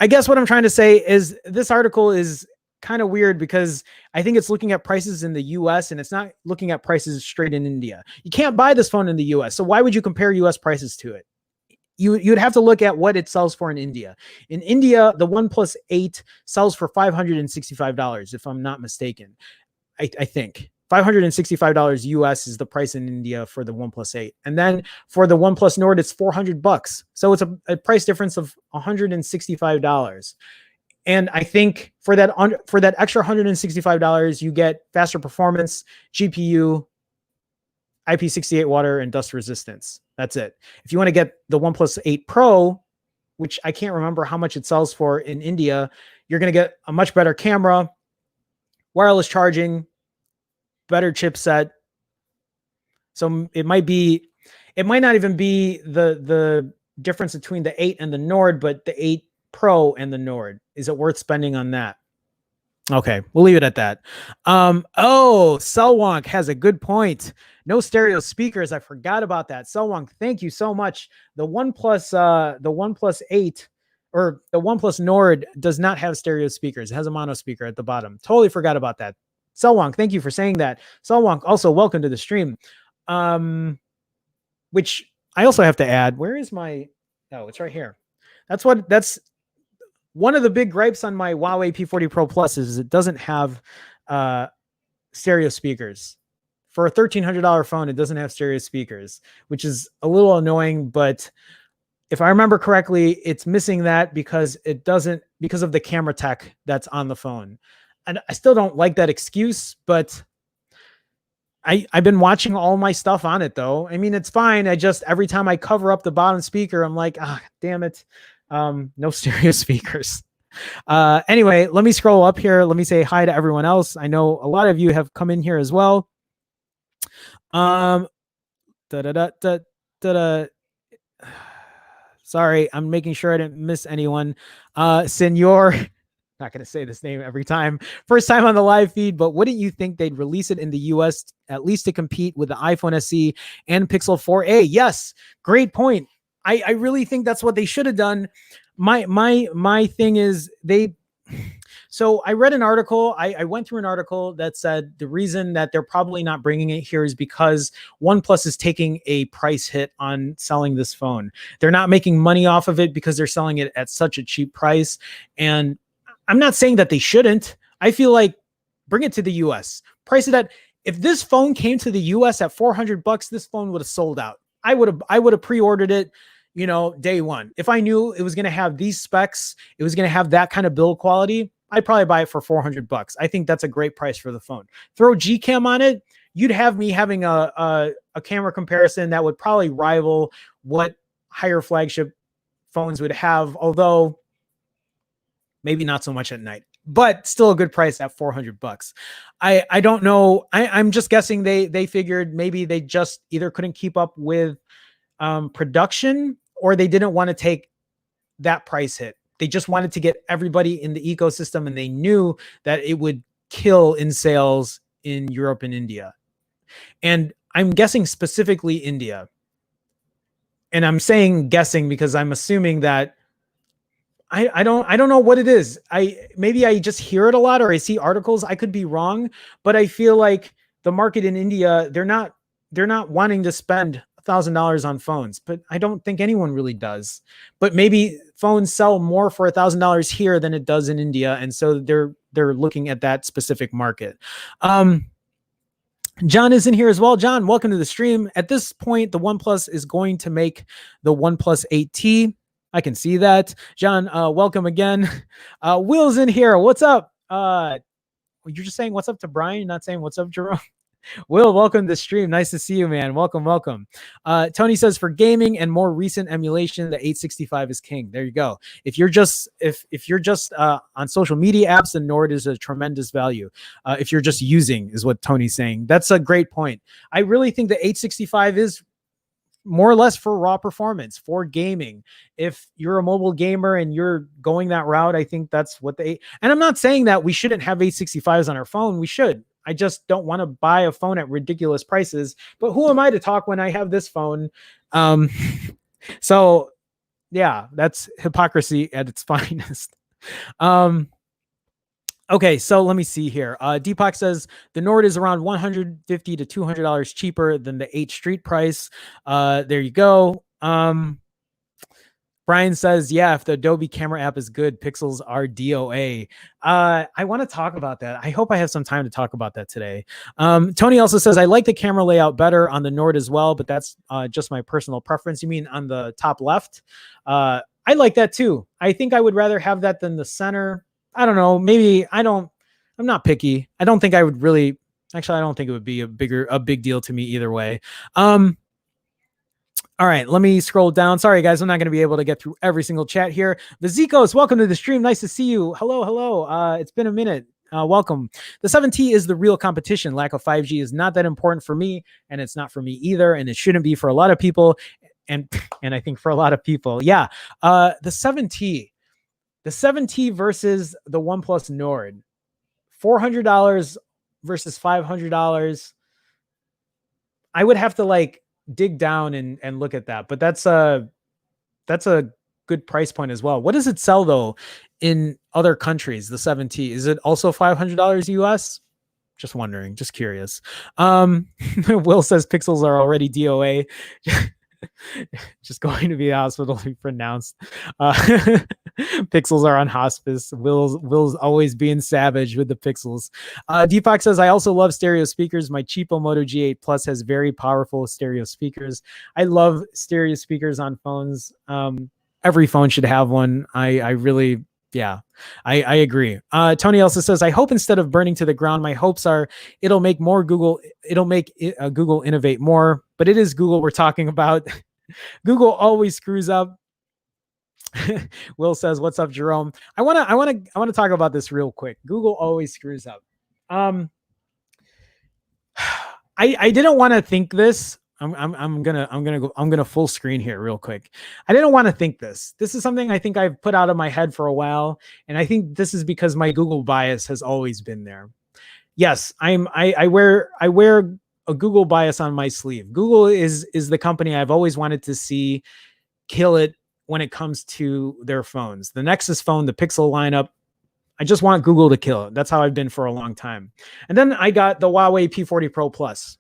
I guess what I'm trying to say is this article is kind of weird because I think it's looking at prices in the US and it's not looking at prices straight in India. You can't buy this phone in the US. So why would you compare US prices to it? You'd have to look at what it sells for in India. In India, the OnePlus 8 sells for $565, if I'm not mistaken. I think $565 US is the price in India for the OnePlus 8. And then for the OnePlus Nord, it's $400. So it's a price difference of $165. And I think for that extra $165, you get faster performance, GPU, IP68 water, and dust resistance. That's it. If you want to get the OnePlus 8 Pro, which I can't remember how much it sells for in India, you're going to get a much better camera, wireless charging, better chipset. So it might not even be the difference between the 8 and the Nord, but the 8 Pro and the Nord. Is it worth spending on that? Okay, we'll leave it at that. Selwonk has a good point. No stereo speakers. I forgot about that. Selwonk, thank you so much. The OnePlus 8 or the OnePlus Nord does not have stereo speakers. It has a mono speaker at the bottom. Totally forgot about that. Selwonk, thank you for saying that. Selwonk, also welcome to the stream. Which I also have to add. Where is my? Oh, it's right here. That's one of the big gripes on my Huawei P40 Pro Plus is it doesn't have stereo speakers. For a $1,300 phone, it doesn't have stereo speakers, which is a little annoying. But if I remember correctly, it's missing that because of the camera tech that's on the phone. And I still don't like that excuse, but I've been watching all my stuff on it though. I mean, it's fine. Every time I cover up the bottom speaker, I'm like, damn it. No stereo speakers. Anyway, let me scroll up here. Let me say hi to everyone else. I know a lot of you have come in here as well. Sorry, I'm making sure I didn't miss anyone. Senor, not going to say this name every time. First time on the live feed, but wouldn't you think they'd release it in the US at least to compete with the iPhone SE and Pixel 4a? Yes, great point. I really think that's what they should have done. My thing is so I read an article. I went through an article that said the reason that they're probably not bringing it here is because OnePlus is taking a price hit on selling this phone. They're not making money off of it because they're selling it at such a cheap price. And I'm not saying that they shouldn't. I feel like bring it to the US. Price it at, if this phone came to the US at $400, this phone would have sold out. I would have pre-ordered it, day one. If I knew it was going to have these specs, it was going to have that kind of build quality, I'd probably buy it for $400. I think that's a great price for the phone. Throw Gcam on it, you'd have me having a camera comparison that would probably rival what higher flagship phones would have, although maybe not so much at night, but still a good price at $400. I don't know. I'm just guessing they figured maybe they just either couldn't keep up with production, or they didn't want to take that price hit. They just wanted to get everybody in the ecosystem, and they knew that it would kill in sales in Europe and India. And I'm guessing specifically India. And I'm saying guessing because I'm assuming that I don't know what it is. Maybe I just hear it a lot, or I see articles. I could be wrong, but I feel like the market in India, they're not wanting to spend $1,000 on phones, but I don't think anyone really does. But maybe phones sell more for $1,000 here than it does in India, and so they're looking at that specific market. John is in here as well. John, welcome to the stream. At this point, the OnePlus is going to make the OnePlus 8T. I can see that. John, welcome again. Will's in here. What's up? You're just saying what's up to Brian. You're not saying what's up, Jerome. Will, welcome to the stream. Nice to see you, man. Welcome, welcome. Tony says for gaming and more recent emulation, the 865 is king. There you go. If you're just if you're just on social media apps, then Nord is a tremendous value. If you're just using, is what Tony's saying. That's a great point. I really think the 865 is more or less for raw performance, for gaming. If you're a mobile gamer and you're going that route, I think that's what they, and I'm not saying that we shouldn't have 865s on our phone. We should. I just don't want to buy a phone at ridiculous prices. But who am I to talk when I have this phone? Um, so yeah, that's hypocrisy at its finest. Okay, so let me see here. Deepak says the Nord is around $150 to $200 cheaper than the 8 Street price. There you go. Brian says, yeah, if the Adobe camera app is good, pixels are DOA. I want to talk about that. I hope I have some time to talk about that today. Tony also says, I like the camera layout better on the Nord as well, but that's just my personal preference. You mean on the top left? I like that too. I think I would rather have that than the center. I don't know. Maybe I'm not picky. I don't think I would really, actually, I don't think it would be a big deal to me either way. All right, let me scroll down. Sorry, guys, I'm not going to be able to get through every single chat here. Vizikos, welcome to the stream. Nice to see you. Hello, hello. It's been a minute. Welcome. The 7T is the real competition. Lack of 5G is not that important for me, and it's not for me either, and it shouldn't be for a lot of people, and I think for a lot of people. Yeah, the 7T versus the OnePlus Nord. $400 versus $500. I would have to like dig down and look at that, but that's a good price point as well. What does it sell though in other countries? The 7T, is it also $500 US? Just wondering, just curious. Will says pixels are already DOA. Just going to be the hospital to be pronounced. Pixels are on hospice. Will's always being savage with the pixels. Deepak says, I also love stereo speakers. My cheapo Moto G8 Plus has very powerful stereo speakers. I love stereo speakers on phones. Every phone should have one. I really, yeah, I agree. Tony also says, I hope instead of burning to the ground, my hopes are it'll make Google innovate more, but it is Google we're talking about. Google always screws up. Will says, what's up, Jerome? I want to talk about this real quick. Google always screws up. I didn't want to think this. I'm gonna full screen here real quick. I didn't want to think this. This is something I think I've put out of my head for a while, and I think this is because my Google bias has always been there. Yes, I wear a Google bias on my sleeve. Google is the company I've always wanted to see kill it when it comes to their phones. The Nexus phone, the Pixel lineup, I just want Google to kill it. That's how I've been for a long time. And then I got the Huawei P40 Pro Plus.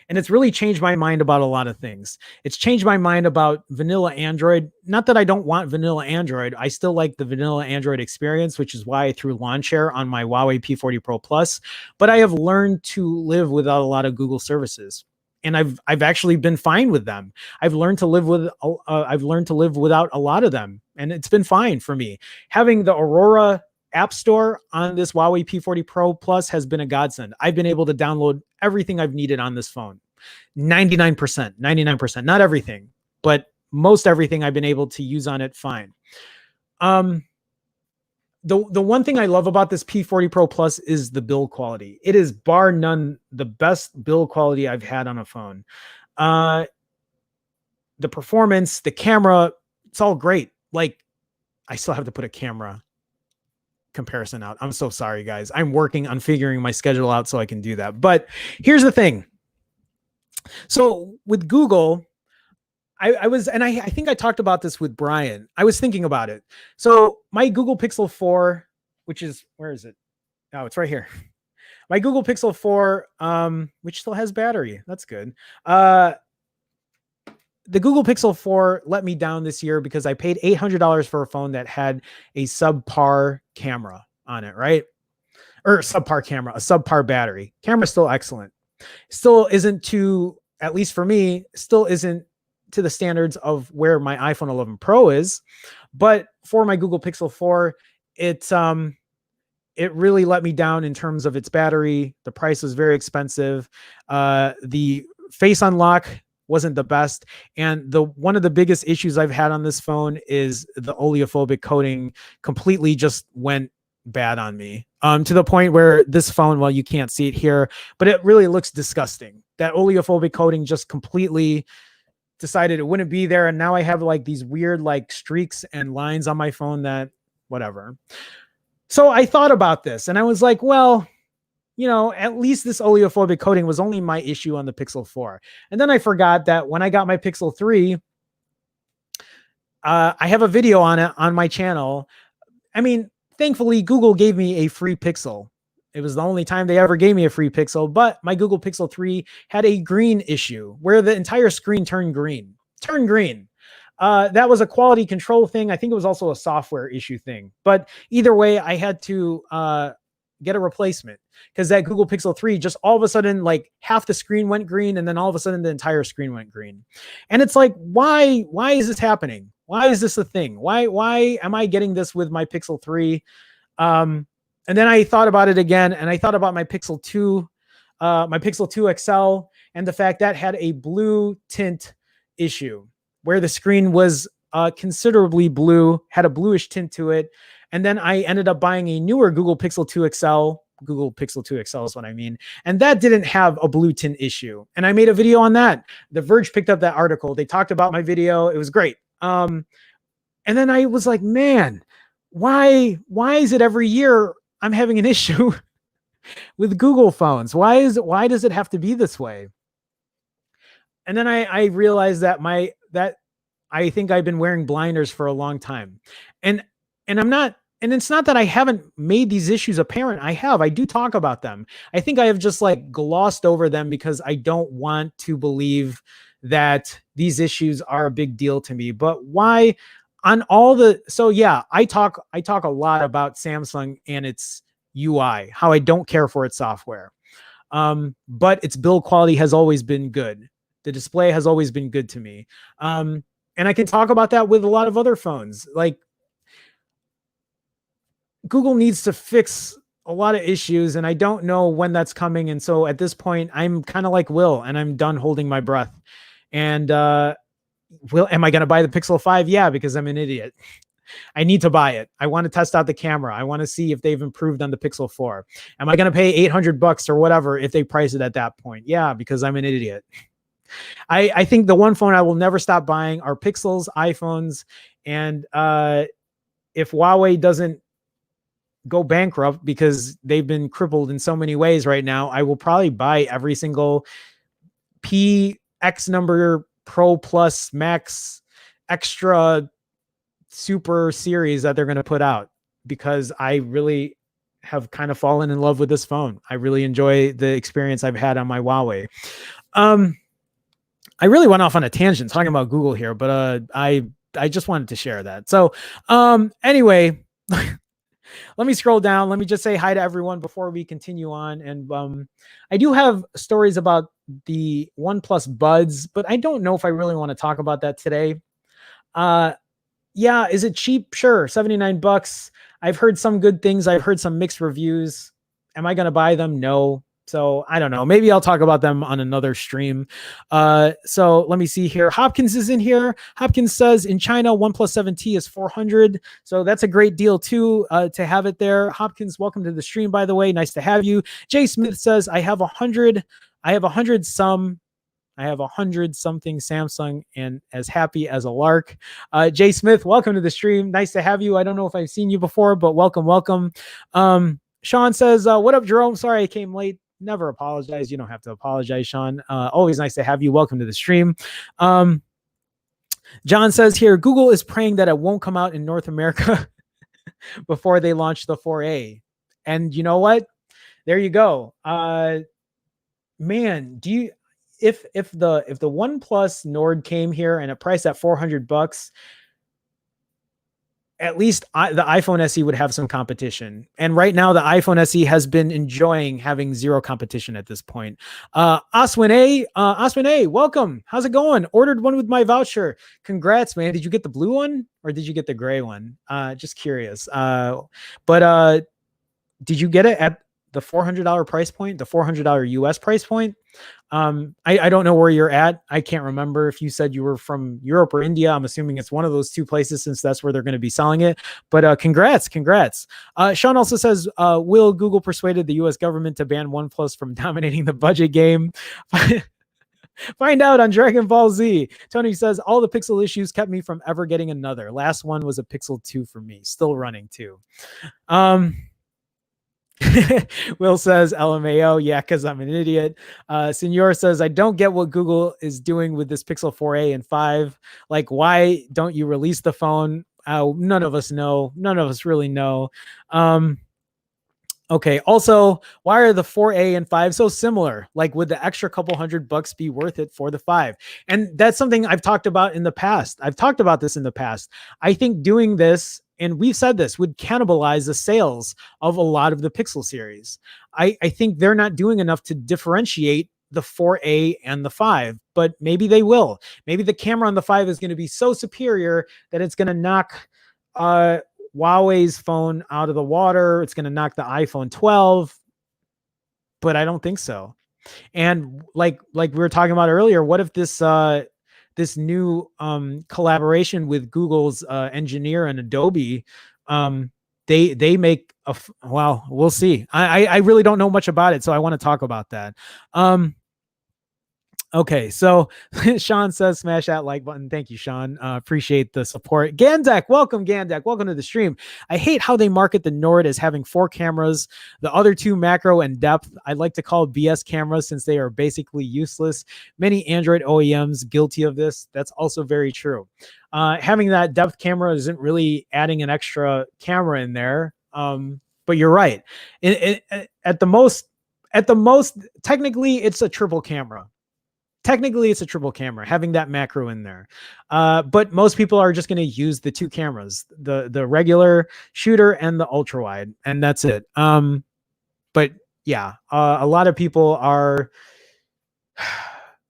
And it's really changed my mind about a lot of things. It's changed my mind about vanilla Android. Not that I don't want vanilla Android. I still like the vanilla Android experience, which is why I threw lawn chair on my Huawei P40 Pro Plus. But I have learned to live without a lot of Google services. And I've actually been fine with them. I've learned to live without a lot of them, and it's been fine for me. Having the Aurora App Store on this Huawei P40 Pro Plus has been a godsend. I've been able to download everything I've needed on this phone. 99%, not everything, but most everything I've been able to use on it fine. The one thing I love about this P40 Pro Plus is the build quality. It is bar none the best build quality I've had on a phone. The performance, the camera, it's all great. Like, I still have to put a camera comparison out. I'm so sorry, guys. I'm working on figuring my schedule out so I can do that. But here's the thing. So with Google, I think I talked about this with Brian. I was thinking about it. So my Google Pixel 4, which is, where is it? Oh, it's right here. My Google Pixel 4, which still has battery. That's good. The Google Pixel 4 let me down this year because I paid $800 for a phone that had a subpar camera on it, right? Or subpar camera, a subpar battery. Camera's still excellent. Still isn't to, at least for me, still isn't to the standards of where my iPhone 11 Pro is. But for my Google Pixel 4, it really let me down in terms of its battery. The price was very expensive. The face unlock wasn't the best. And one of the biggest issues I've had on this phone is the oleophobic coating completely just went bad on me. To the point where this phone, well, you can't see it here, but it really looks disgusting. That oleophobic coating just completely decided it wouldn't be there. And now I have like these weird like streaks and lines on my phone that whatever. So I thought about this and I was like, well, at least this oleophobic coating was only my issue on the Pixel 4. And then I forgot that when I got my Pixel 3, I have a video on it on my channel. I mean, thankfully, Google gave me a free Pixel. It was the only time they ever gave me a free Pixel, but my Google Pixel 3 had a green issue where the entire screen turned green. That was a quality control thing. I think it was also a software issue thing. But either way, I had to get a replacement because that Google Pixel 3 just all of a sudden, like half the screen went green and then all of a sudden the entire screen went green. And it's like, why is this happening? Why is this a thing? Why am I getting this with my Pixel 3? And then I thought about it again and I thought about my Pixel 2, my Pixel 2 XL, and the fact that had a blue tint issue where the screen was considerably blue, had a bluish tint to it. And then I ended up buying a newer Google Pixel 2 XL. Google Pixel 2 XL is what I mean. And that didn't have a blue tint issue. And I made a video on that. The Verge picked up that article. They talked about my video. It was great. And then I was like, man, why is it every year I'm having an issue with Google phones? Why does it have to be this way? And then I realized that I think I've been wearing blinders for a long time. And it's not that I haven't made these issues apparent. I do talk about them. I think I have just like glossed over them because I don't want to believe that these issues are a big deal to me. But why on all the, so yeah, I talk a lot about Samsung and its UI, how I don't care for its software. But its build quality has always been good. The display has always been good to me. And I can talk about that with a lot of other phones. Like Google needs to fix a lot of issues and I don't know when that's coming. And so at this point, I'm kind of like Will and I'm done holding my breath. And am I going to buy the Pixel 5? Yeah, because I'm an idiot. I need to buy it. I want to test out the camera. I want to see if they've improved on the Pixel 4. Am I going to pay $800 or whatever if they price it at that point? Yeah, because I'm an idiot. I think the one phone I will never stop buying are Pixels, iPhones, and if Huawei doesn't go bankrupt because they've been crippled in so many ways right now, I will probably buy every single PX number Pro Plus Max Extra Super series that they're going to put out because I really have kind of fallen in love with this phone. I really enjoy the experience I've had on my Huawei. I really went off on a tangent talking about Google here, but I just wanted to share that. So anyway, let me scroll down. Let me just say hi to everyone before we continue on. And I do have stories about the OnePlus Buds, but I don't know if I really want to talk about that today. Yeah, is it cheap? Sure, $79. I've heard some good things. I've heard some mixed reviews. Am I going to buy them? No. So I don't know. Maybe I'll talk about them on another stream. So let me see here. Hopkins is in here. Hopkins says in China, OnePlus 7T is $400. So that's a great deal too, to have it there. Hopkins, welcome to the stream, by the way. Nice to have you. Jay Smith says, I have 100 something Samsung and as happy as a lark. Jay Smith, welcome to the stream. Nice to have you. I don't know if I've seen you before, but welcome. Sean says, what up, Jerome? Sorry I came late. Never apologize. You don't have to apologize, Sean. Always nice to have you. Welcome to the stream. John says here, Google is praying that it won't come out in North America before they launch the 4A. And you know what? There you go. Man, if the OnePlus Nord came here and it priced at $400, at least the iPhone SE would have some competition. And right now, the iPhone SE has been enjoying having zero competition at this point. Aswin A, welcome. How's it going? Ordered one with my voucher. Congrats, man. Did you get the blue one or did you get the gray one? Just curious. But did you get it at the $400 price point, the $400 US price point? I don't know where you're at. I can't remember if you said you were from Europe or India. I'm assuming it's one of those two places since that's where they're going to be selling it. But congrats. Sean also says, will Google persuaded the US government to ban OnePlus from dominating the budget game? Find out on Dragon Ball Z. Tony says, all the Pixel issues kept me from ever getting another. Last one was a Pixel 2 for me. Still running too. Will says, LMAO, yeah, because I'm an idiot. Senor says, I don't get what Google is doing with this Pixel 4a and 5. Like, why don't you release the phone? None of us know. None of us really know. Okay. Also, why are the 4A and 5 so similar? Like, would the extra couple $100 be worth it for the 5? And that's something I've talked about in the past. I've talked about this in the past. I think doing this, and we've said this, would cannibalize the sales of a lot of the Pixel series. I think they're not doing enough to differentiate the 4A and the 5, but maybe they will. Maybe the camera on the 5 is going to be so superior that it's going to knock Huawei's phone out of the water. It's going to knock the iPhone 12, but I don't think so. And like we were talking about earlier, what if this this new collaboration with Google's engineer and Adobe, they make well, we'll see. I really don't know much about it, so I want to talk about that. Okay, so Sean says smash that like button. Thank you, Sean. Appreciate the support. Gandek, welcome, Gandek. Welcome to the stream. I hate how they market the Nord as having 4 cameras, the other 2 macro and depth. I'd like to call BS cameras since they are basically useless. Many Android OEMs guilty of this. That's also very true. Having that depth camera isn't really adding an extra camera in there. But you're right. At the most, technically, it's a triple camera. Technically, it's a triple camera, having that macro in there. But most people are just going to use the 2 cameras, the regular shooter and the ultra wide, and that's it. But yeah, a lot of people are.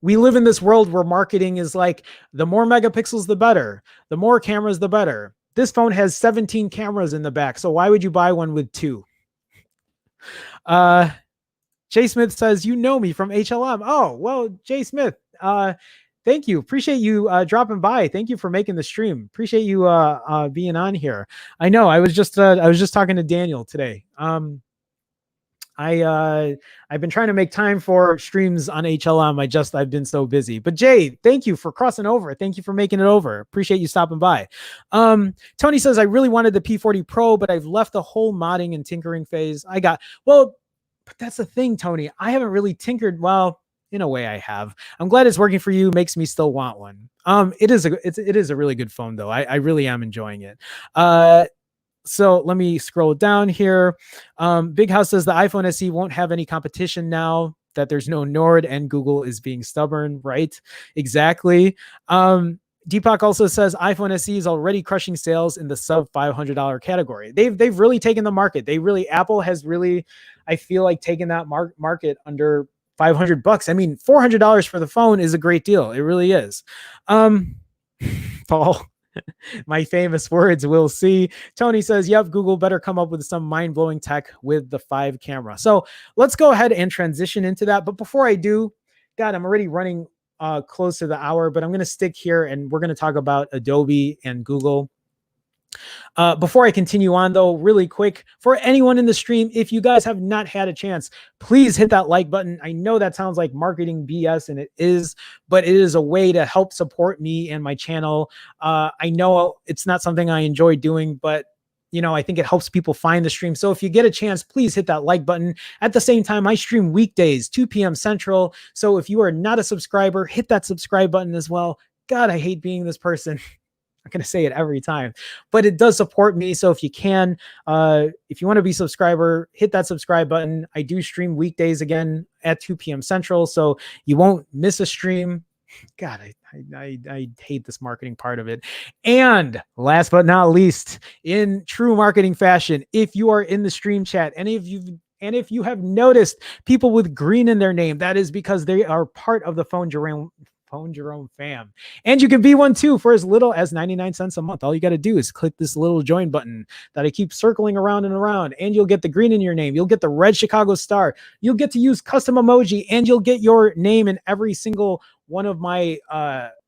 We live in this world where marketing is like, the more megapixels, the better. The more cameras, the better. This phone has 17 cameras in the back, so why would you buy one with 2? Jay Smith says, you know me from HLM. Oh, well, Jay Smith, thank you. Appreciate you dropping by. Thank you for making the stream. Appreciate you being on here. I know I was just talking to Daniel today. I've been trying to make time for streams on HLM. I've been so busy. But Jay, thank you for crossing over. Thank you for making it over. Appreciate you stopping by. Tony says, I really wanted the P40 Pro, but I've left the whole modding and tinkering phase. But that's the thing, Tony. I haven't really tinkered. Well, in a way I have. I'm glad it's working for you. Makes me still want one. It is a really good phone though. I really am enjoying it. So let me scroll down here. Big House says the iPhone SE won't have any competition now that there's no Nord and Google is being stubborn. Right? Exactly. Deepak also says iPhone SE is already crushing sales in the sub $500 category. They've really taken the market. Apple has really, I feel like, taken that market under $500. I mean, $400 for the phone is a great deal. It really is. Paul, my famous words, we'll see. Tony says, yep, Google better come up with some mind-blowing tech with the 5 camera. So let's go ahead and transition into that. But before I do, God, I'm already running close to the hour, but I'm going to stick here and we're going to talk about Adobe and Google. Before I continue on though, really quick, for anyone in the stream, if you guys have not had a chance, please hit that like button. I know that sounds like marketing BS, and it is, but it is a way to help support me and my channel. I know it's not something I enjoy doing, but I think it helps people find the stream. So if you get a chance, please hit that like button. At the same time, I stream weekdays, 2 p.m. Central. So if you are not a subscriber, hit that subscribe button as well. God, I hate being this person. I'm going to say it every time, but it does support me. So if you can, if you want to be a subscriber, hit that subscribe button. I do stream weekdays again at 2 p.m. Central. So you won't miss a stream. God, I hate this marketing part of it. And last but not least, in true marketing fashion, if you are in the stream chat, and if you have noticed people with green in their name, that is because they are part of the Phone Jerome fam. And you can be one too for as little as 99 cents a month. All you got to do is click this little join button that I keep circling around and around, and you'll get the green in your name. You'll get the red Chicago star. You'll get to use custom emoji, and you'll get your name in every single one of my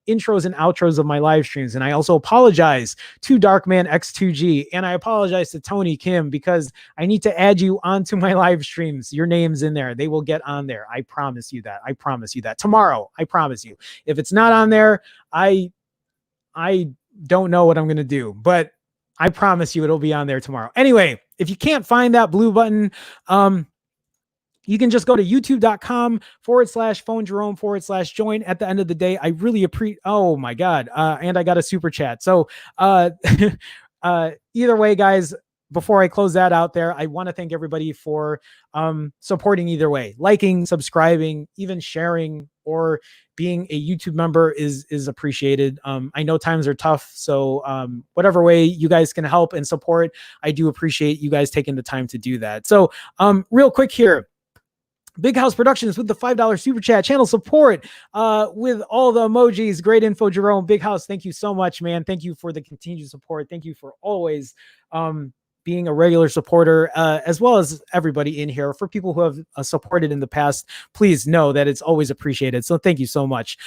intros and outros of my live streams. And I also apologize to Darkman X2G, and I apologize to Tony Kim, because I need to add you onto my live streams. Your name's in there. They will get on there. I promise you that. I promise you that. Tomorrow, I promise you. If it's not on there, I don't know what I'm going to do, but I promise you it'll be on there tomorrow. Anyway, if you can't find that blue button, you can just go to youtube.com/phone Jerome /join at the end of the day. I really appreciate, oh my God. And I got a super chat. So either way, guys, before I close that out there, I want to thank everybody for supporting either way. Liking, subscribing, even sharing, or being a YouTube member is appreciated. I know times are tough, so whatever way you guys can help and support, I do appreciate you guys taking the time to do that. So real quick here, Big House Productions with the $5 super chat, channel support with all the emojis. Great info, Jerome. Big House, thank you so much, man. Thank you for the continued support. Thank you for always being a regular supporter, as well as everybody in here. For people who have supported in the past, please know that it's always appreciated. So thank you so much.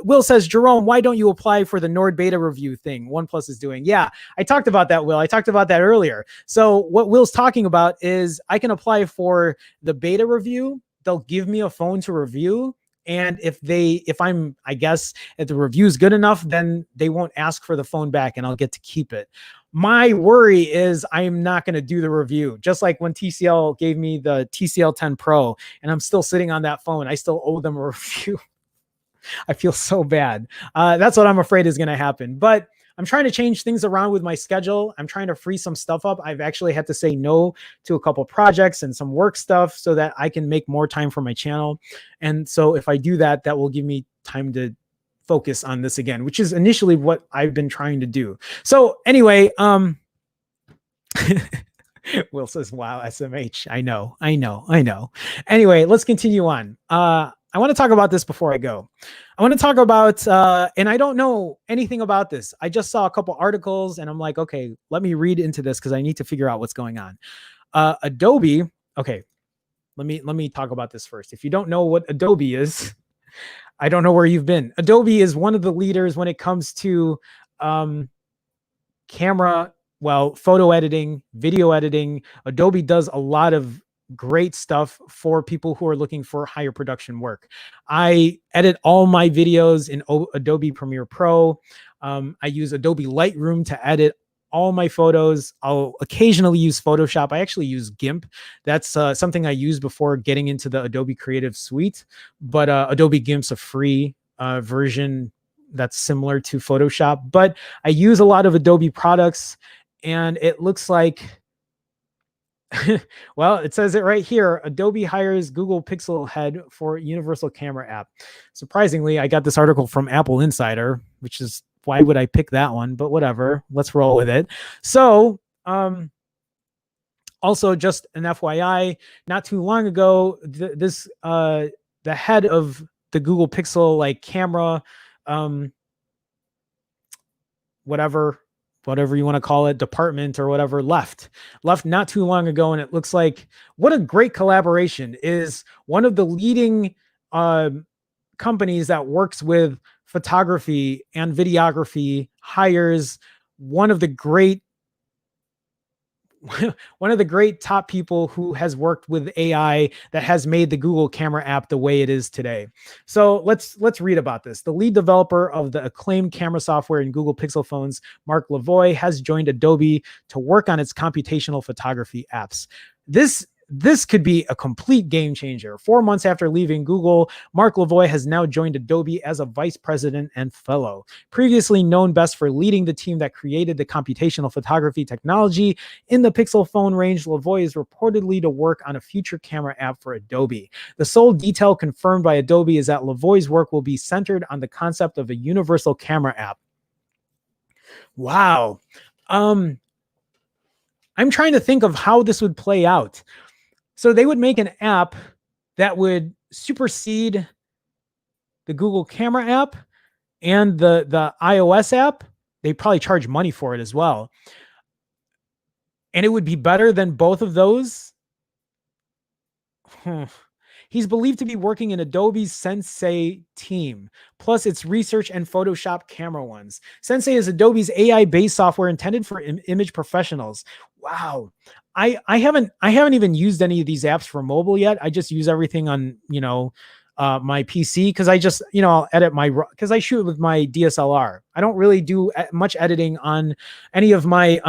Will says, Jerome, why don't you apply for the Nord beta review thing OnePlus is doing? Yeah, I talked about that, Will. I talked about that earlier. So what Will's talking about is I can apply for the beta review. They'll give me a phone to review. And if I guess if the review is good enough, then they won't ask for the phone back and I'll get to keep it. My worry is I'm not going to do the review. Just like when TCL gave me the TCL 10 Pro and I'm still sitting on that phone, I still owe them a review. I feel so bad. That's what I'm afraid is going to happen. But I'm trying to change things around with my schedule. I'm trying to free some stuff up. I've actually had to say no to a couple projects and some work stuff so that I can make more time for my channel. And so if I do that, that will give me time to focus on this again, which is initially what I've been trying to do. So anyway, Will says, wow, SMH. I know. Anyway, let's continue on. I want to talk about this before I go. I want to talk about, and I don't know anything about this. I just saw a couple articles and I'm like, okay, let me read into this because I need to figure out what's going on. Adobe. Okay. Let me talk about this first. If you don't know what Adobe is, I don't know where you've been. Adobe is one of the leaders when it comes to camera, photo editing, video editing. Adobe does a lot of great stuff for people who are looking for higher production work. I edit all my videos in Adobe Premiere Pro. I use Adobe Lightroom to edit all my photos. I'll occasionally use Photoshop. I actually use GIMP. That's something I used before getting into the Adobe Creative Suite, but Adobe GIMP's a free version that's similar to Photoshop. But I use a lot of Adobe products, and it looks like well, it says it right here. Adobe hires Google Pixel head for universal camera app. Surprisingly, I got this article from Apple Insider, which is why would I pick that one? But whatever, let's roll with it. So, also just an FYI, not too long ago, the head of the Google Pixel camera, whatever you want to call it, department or whatever, left not too long ago. And it looks like what a great collaboration. Is one of the leading companies that works with photography and videography hires one of the great top people who has worked with AI that has made the Google camera app the way it is today. So let's read about this. The lead developer of the acclaimed camera software in Google Pixel phones, Mark Lavoie, has joined Adobe to work on its computational photography apps. This could be a complete game changer. 4 months after leaving Google, Mark Lavoie has now joined Adobe as a vice president and fellow. Previously known best for leading the team that created the computational photography technology in the Pixel phone range, Lavoie is reportedly to work on a future camera app for Adobe. The sole detail confirmed by Adobe is that Lavoie's work will be centered on the concept of a universal camera app. Wow. I'm trying to think of how this would play out. So they would make an app that would supersede the Google Camera app and the iOS app, they probably charge money for it as well. And it would be better than both of those. He's believed to be working in Adobe's Sensei team, plus its research and Photoshop camera ones. Sensei is Adobe's AI-based software intended for image professionals. Wow. I haven't even used any of these apps for mobile yet. I just use everything on, my PC because I just, I'll edit because I shoot with my DSLR. I don't really do much editing on any of my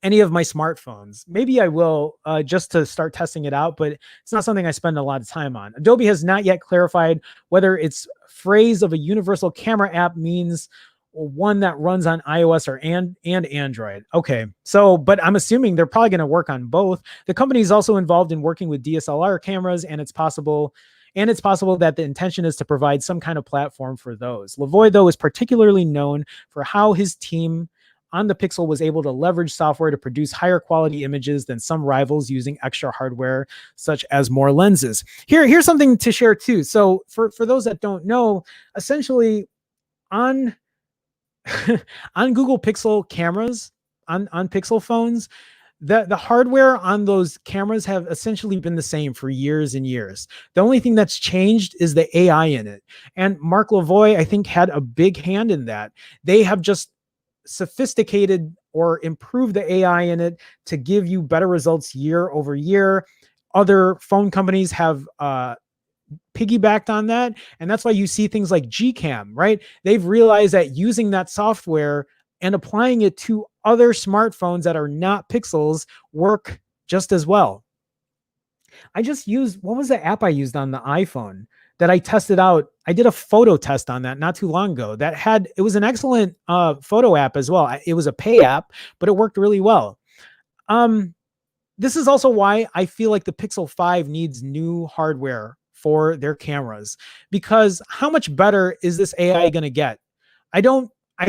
smartphones. Maybe I will just to start testing it out, but it's not something I spend a lot of time on. Adobe has not yet clarified whether its phrase of a universal camera app means one that runs on iOS or and Android. Okay, so, but I'm assuming they're probably going to work on both. The company is also involved in working with DSLR cameras, and it's possible that the intention is to provide some kind of platform for those. Lavoie, though, is particularly known for how his team on the Pixel was able to leverage software to produce higher quality images than some rivals using extra hardware, such as more lenses. Here's something to share too. So for those that don't know, essentially on on Google Pixel cameras, on Pixel phones, the hardware on those cameras have essentially been the same for years and years. The only thing that's changed is the AI in it. And Mark Lavoie, I think, had a big hand in that. They have just sophisticated or improved the AI in it to give you better results year over year. Other phone companies have piggybacked on that. And that's why you see things like Gcam, right? They've realized that using that software and applying it to other smartphones that are not Pixels work just as well. I just used, what was the app I used on the iPhone that I tested out? I did a photo test on that not too long ago. It was an excellent photo app as well. It was a pay app, but it worked really well. This is also why I feel like the Pixel 5 needs new hardware for their cameras, because how much better is this AI going to get? I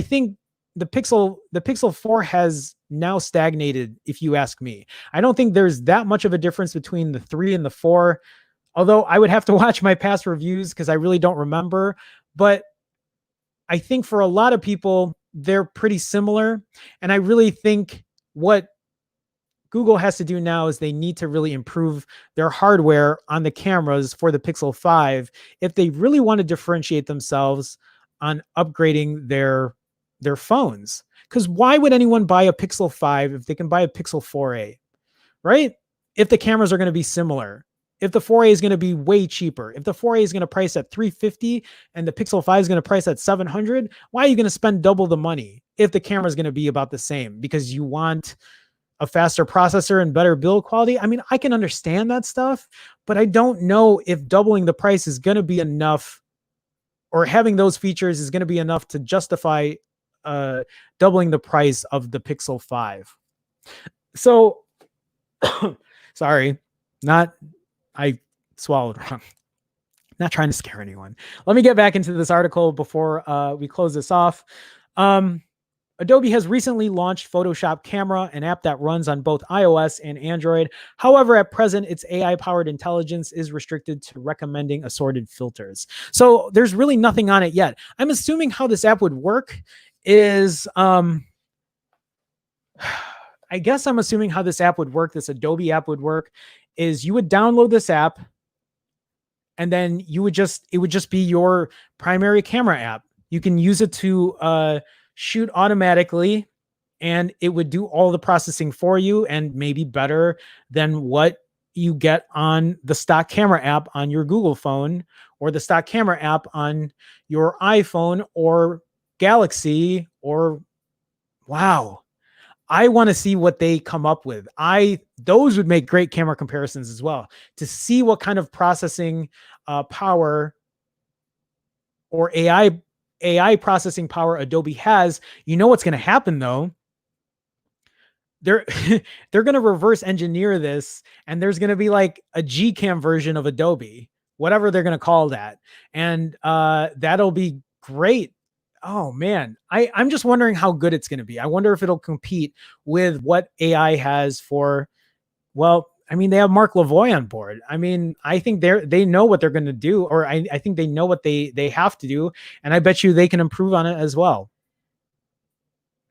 think the Pixel 4 has now stagnated, if you ask me. I don't think there's that much of a difference between the 3 and the 4, although I would have to watch my past reviews because I really don't remember. But I think for a lot of people, they're pretty similar. And I really think what Google has to do now is they need to really improve their hardware on the cameras for the Pixel 5 if they really want to differentiate themselves on upgrading their phones. Because why would anyone buy a Pixel 5 if they can buy a Pixel 4a, right? If the cameras are going to be similar, if the 4a is going to be way cheaper, if the 4a is going to price at $350 and the Pixel 5 is going to price at $700, why are you going to spend double the money if the camera is going to be about the same? Because you want a faster processor and better build quality. I mean, I can understand that stuff, but I don't know if doubling the price is going to be enough, or having those features is going to be enough to justify doubling the price of the Pixel 5. So, sorry, I swallowed wrong. Not trying to scare anyone. Let me get back into this article before we close this off. Adobe has recently launched Photoshop Camera, an app that runs on both iOS and Android. However, at present, its AI-powered intelligence is restricted to recommending assorted filters. So there's really nothing on it yet. I'm assuming how this app would work is, I guess I'm assuming how this app would work, this Adobe app would work, is you would download this app, and then it would just be your primary camera app. You can use it to shoot automatically, and it would do all the processing for you, and maybe better than what you get on the stock camera app on your Google phone, or the stock camera app on your iPhone or Galaxy, or wow. I want to see what they come up with. Those would make great camera comparisons as well, to see what kind of processing power or AI processing power Adobe has. You know what's going to happen though? They're going to reverse engineer this, and there's going to be like a Gcam version of Adobe, whatever they're going to call that. And that'll be great. Oh man, I'm just wondering how good it's going to be. I wonder if it'll compete with what AI has for, well, I mean, they have Mark Lavoie on board. I mean, I think they know what they're going to do, or I think they know what they have to do, and I bet you they can improve on it as well.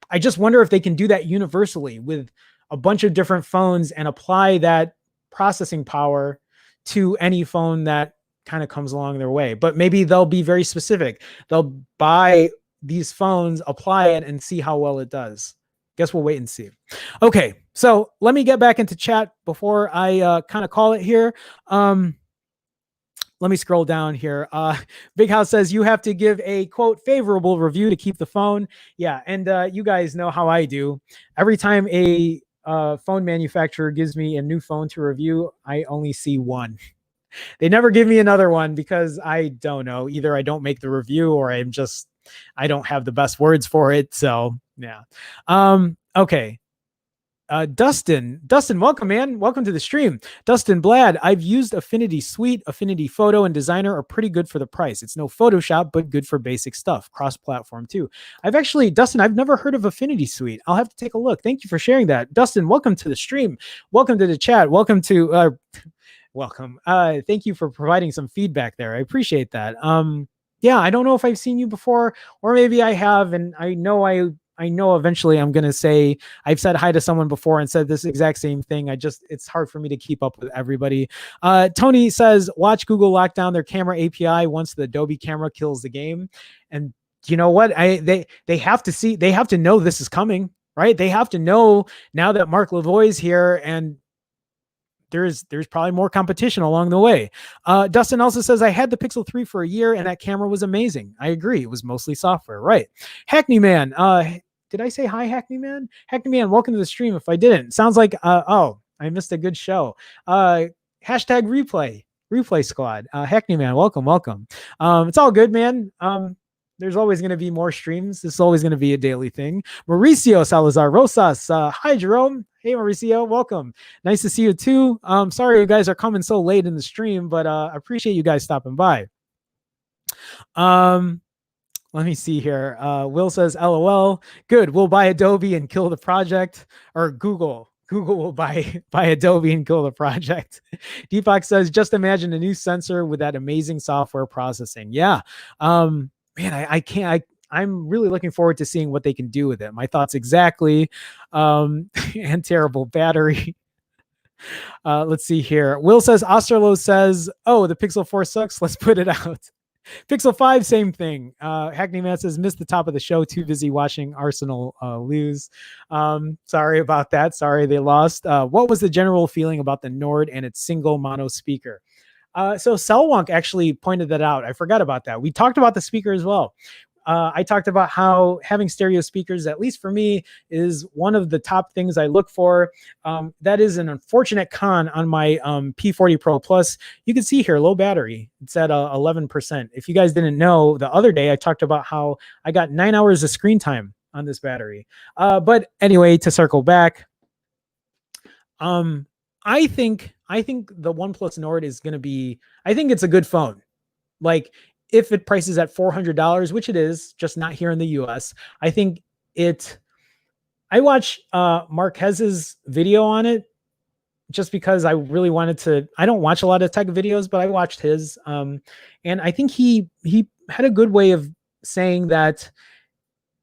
I just wonder if they can do that universally with a bunch of different phones and apply that processing power to any phone that kind of comes along their way. But maybe they'll be very specific. They'll buy these phones, apply it, and see how well it does. Guess we'll wait and see. Okay, so let me get back into chat before I kind of call it here. Let me scroll down here. Big House says you have to give a quote favorable review to keep the phone. Yeah, and you guys know how I do. Every time a phone manufacturer gives me a new phone to review, I only see one. They never give me another one because I don't know. Either I don't make the review or I don't have the best words for it. So yeah. Okay. Dustin, welcome, man. Welcome to the stream. Dustin Blad, I've used Affinity Suite. Affinity Photo and Designer are pretty good for the price. It's no Photoshop, but good for basic stuff. Cross-platform too. Dustin, I've never heard of Affinity Suite. I'll have to take a look. Thank you for sharing that. Dustin, welcome to the stream. Welcome to the chat. Welcome. Thank you for providing some feedback there. I appreciate that. Yeah, I don't know if I've seen you before, or maybe I have, and I know eventually I'm going to say I've said hi to someone before and said this exact same thing. It's hard for me to keep up with everybody. Tony says, watch Google lock down their camera API once the Adobe camera kills the game. And you know what? They have to know this is coming, right? They have to know now that Mark Lavoie's here, and there's probably more competition along the way. Dustin also says, I had the Pixel 3 for a year and that camera was amazing. I agree. It was mostly software, right? Hackney Man, did I say hi, Hackney Man? Hackney Man, welcome to the stream. If I didn't, sounds like, I missed a good show. Hashtag replay squad. Hackney Man, welcome. It's all good, man. There's always going to be more streams. This is always going to be a daily thing. Mauricio Salazar Rosas. Hi, Jerome. Hey, Mauricio. Welcome. Nice to see you too. Sorry you guys are coming so late in the stream, but I appreciate you guys stopping by. Let me see here. Will says, LOL. Good. We'll buy Adobe and kill the project. Or Google will buy Adobe and kill the project. Deepak says, just imagine a new sensor with that amazing software processing. Yeah. Man, I'm really looking forward to seeing what they can do with it. My thoughts exactly. And terrible battery. Let's see here. Will says, Osterlo says, oh, the Pixel 4 sucks. Let's put it out. Pixel 5, same thing. Hackney Man says, missed the top of the show. Too busy watching Arsenal lose. Sorry about that. Sorry they lost. What was the general feeling about the Nord and its single mono speaker? So Selwonk actually pointed that out. I forgot about that. We talked about the speaker as well. I talked about how having stereo speakers, at least for me, is one of the top things I look for. That is an unfortunate con on my P40 Pro Plus. You can see here, low battery. It's at 11%. If you guys didn't know, the other day I talked about how I got 9 hours of screen time on this battery. But anyway, to circle back, I think the OnePlus Nord is going to be, I think it's a good phone. Like, if it prices at $400, which it is, just not here in the US, I think I watched Marquez's video on it just because I really wanted to. I don't watch a lot of tech videos, but I watched his. And I think he had a good way of saying that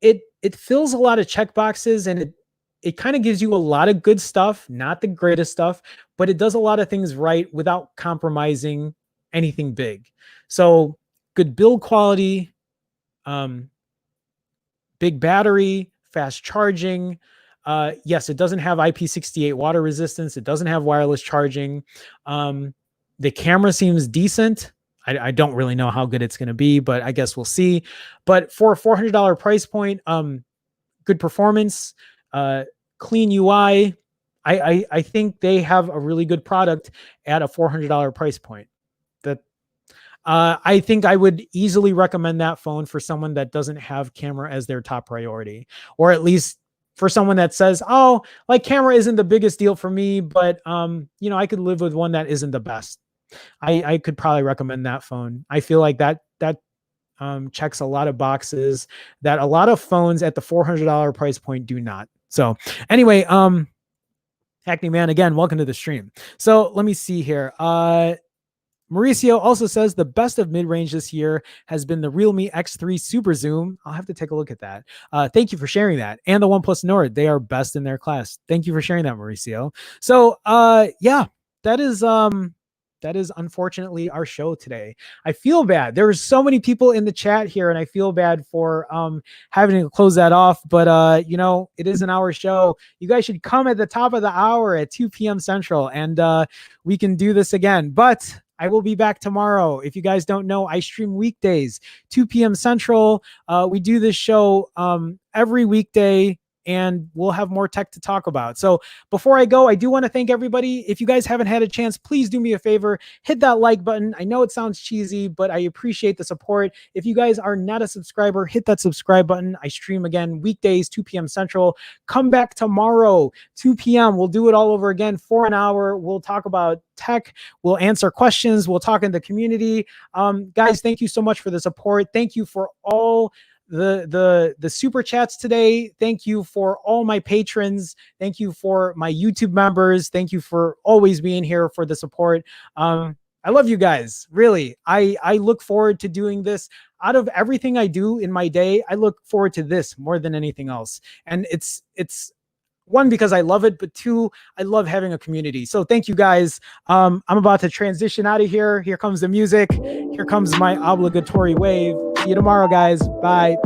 it fills a lot of check boxes, and it kind of gives you a lot of good stuff, not the greatest stuff, but it does a lot of things right without compromising anything big. So good build quality, big battery, fast charging. Yes, it doesn't have IP68 water resistance. It doesn't have wireless charging. The camera seems decent. I don't really know how good it's going to be, but I guess we'll see. But for a $400 price point, good performance, clean UI. I think they have a really good product at a $400 price point. I think I would easily recommend that phone for someone that doesn't have camera as their top priority, or at least for someone that says, oh, like camera isn't the biggest deal for me, but I could live with one that isn't the best. I could probably recommend that phone. I feel like that checks a lot of boxes that a lot of phones at the $400 price point do not. So anyway, Hackney Man, again, welcome to the stream. So let me see here. Mauricio also says the best of mid-range this year has been the Realme X3 Super Zoom. I'll have to take a look at that. Thank you for sharing that. And the OnePlus Nord, they are best in their class. Thank you for sharing that, Mauricio. So yeah, that is unfortunately our show today. I feel bad. There were so many people in the chat here, and I feel bad for having to close that off. But you know, it is an hour show. You guys should come at the top of the hour at 2 p.m. Central, and we can do this again. But I will be back tomorrow. If you guys don't know, I stream weekdays, 2 p.m. Central. We do this show every weekday, and we'll have more tech to talk about. So before I go, I do want to thank everybody. If you guys haven't had a chance, please do me a favor, hit that like button. I know it sounds cheesy, but I appreciate the support. If you guys are not a subscriber, hit that subscribe button. I stream again weekdays, 2 p.m. Central. Come back tomorrow, 2 p.m. We'll do it all over again for an hour. We'll talk about tech. We'll answer questions. We'll talk in the community. Guys, thank you so much for the support. Thank you for all the super chats today. Thank you for all my patrons. Thank you for my YouTube members. Thank you for always being here for the support. I love you guys. Really. I look forward to doing this. Out of everything I do in my day, I look forward to this more than anything else. And it's one, because I love it, but two, I love having a community. So thank you guys. I'm about to transition out of here. Here comes the music. Here comes my obligatory wave. See you tomorrow, guys. Bye.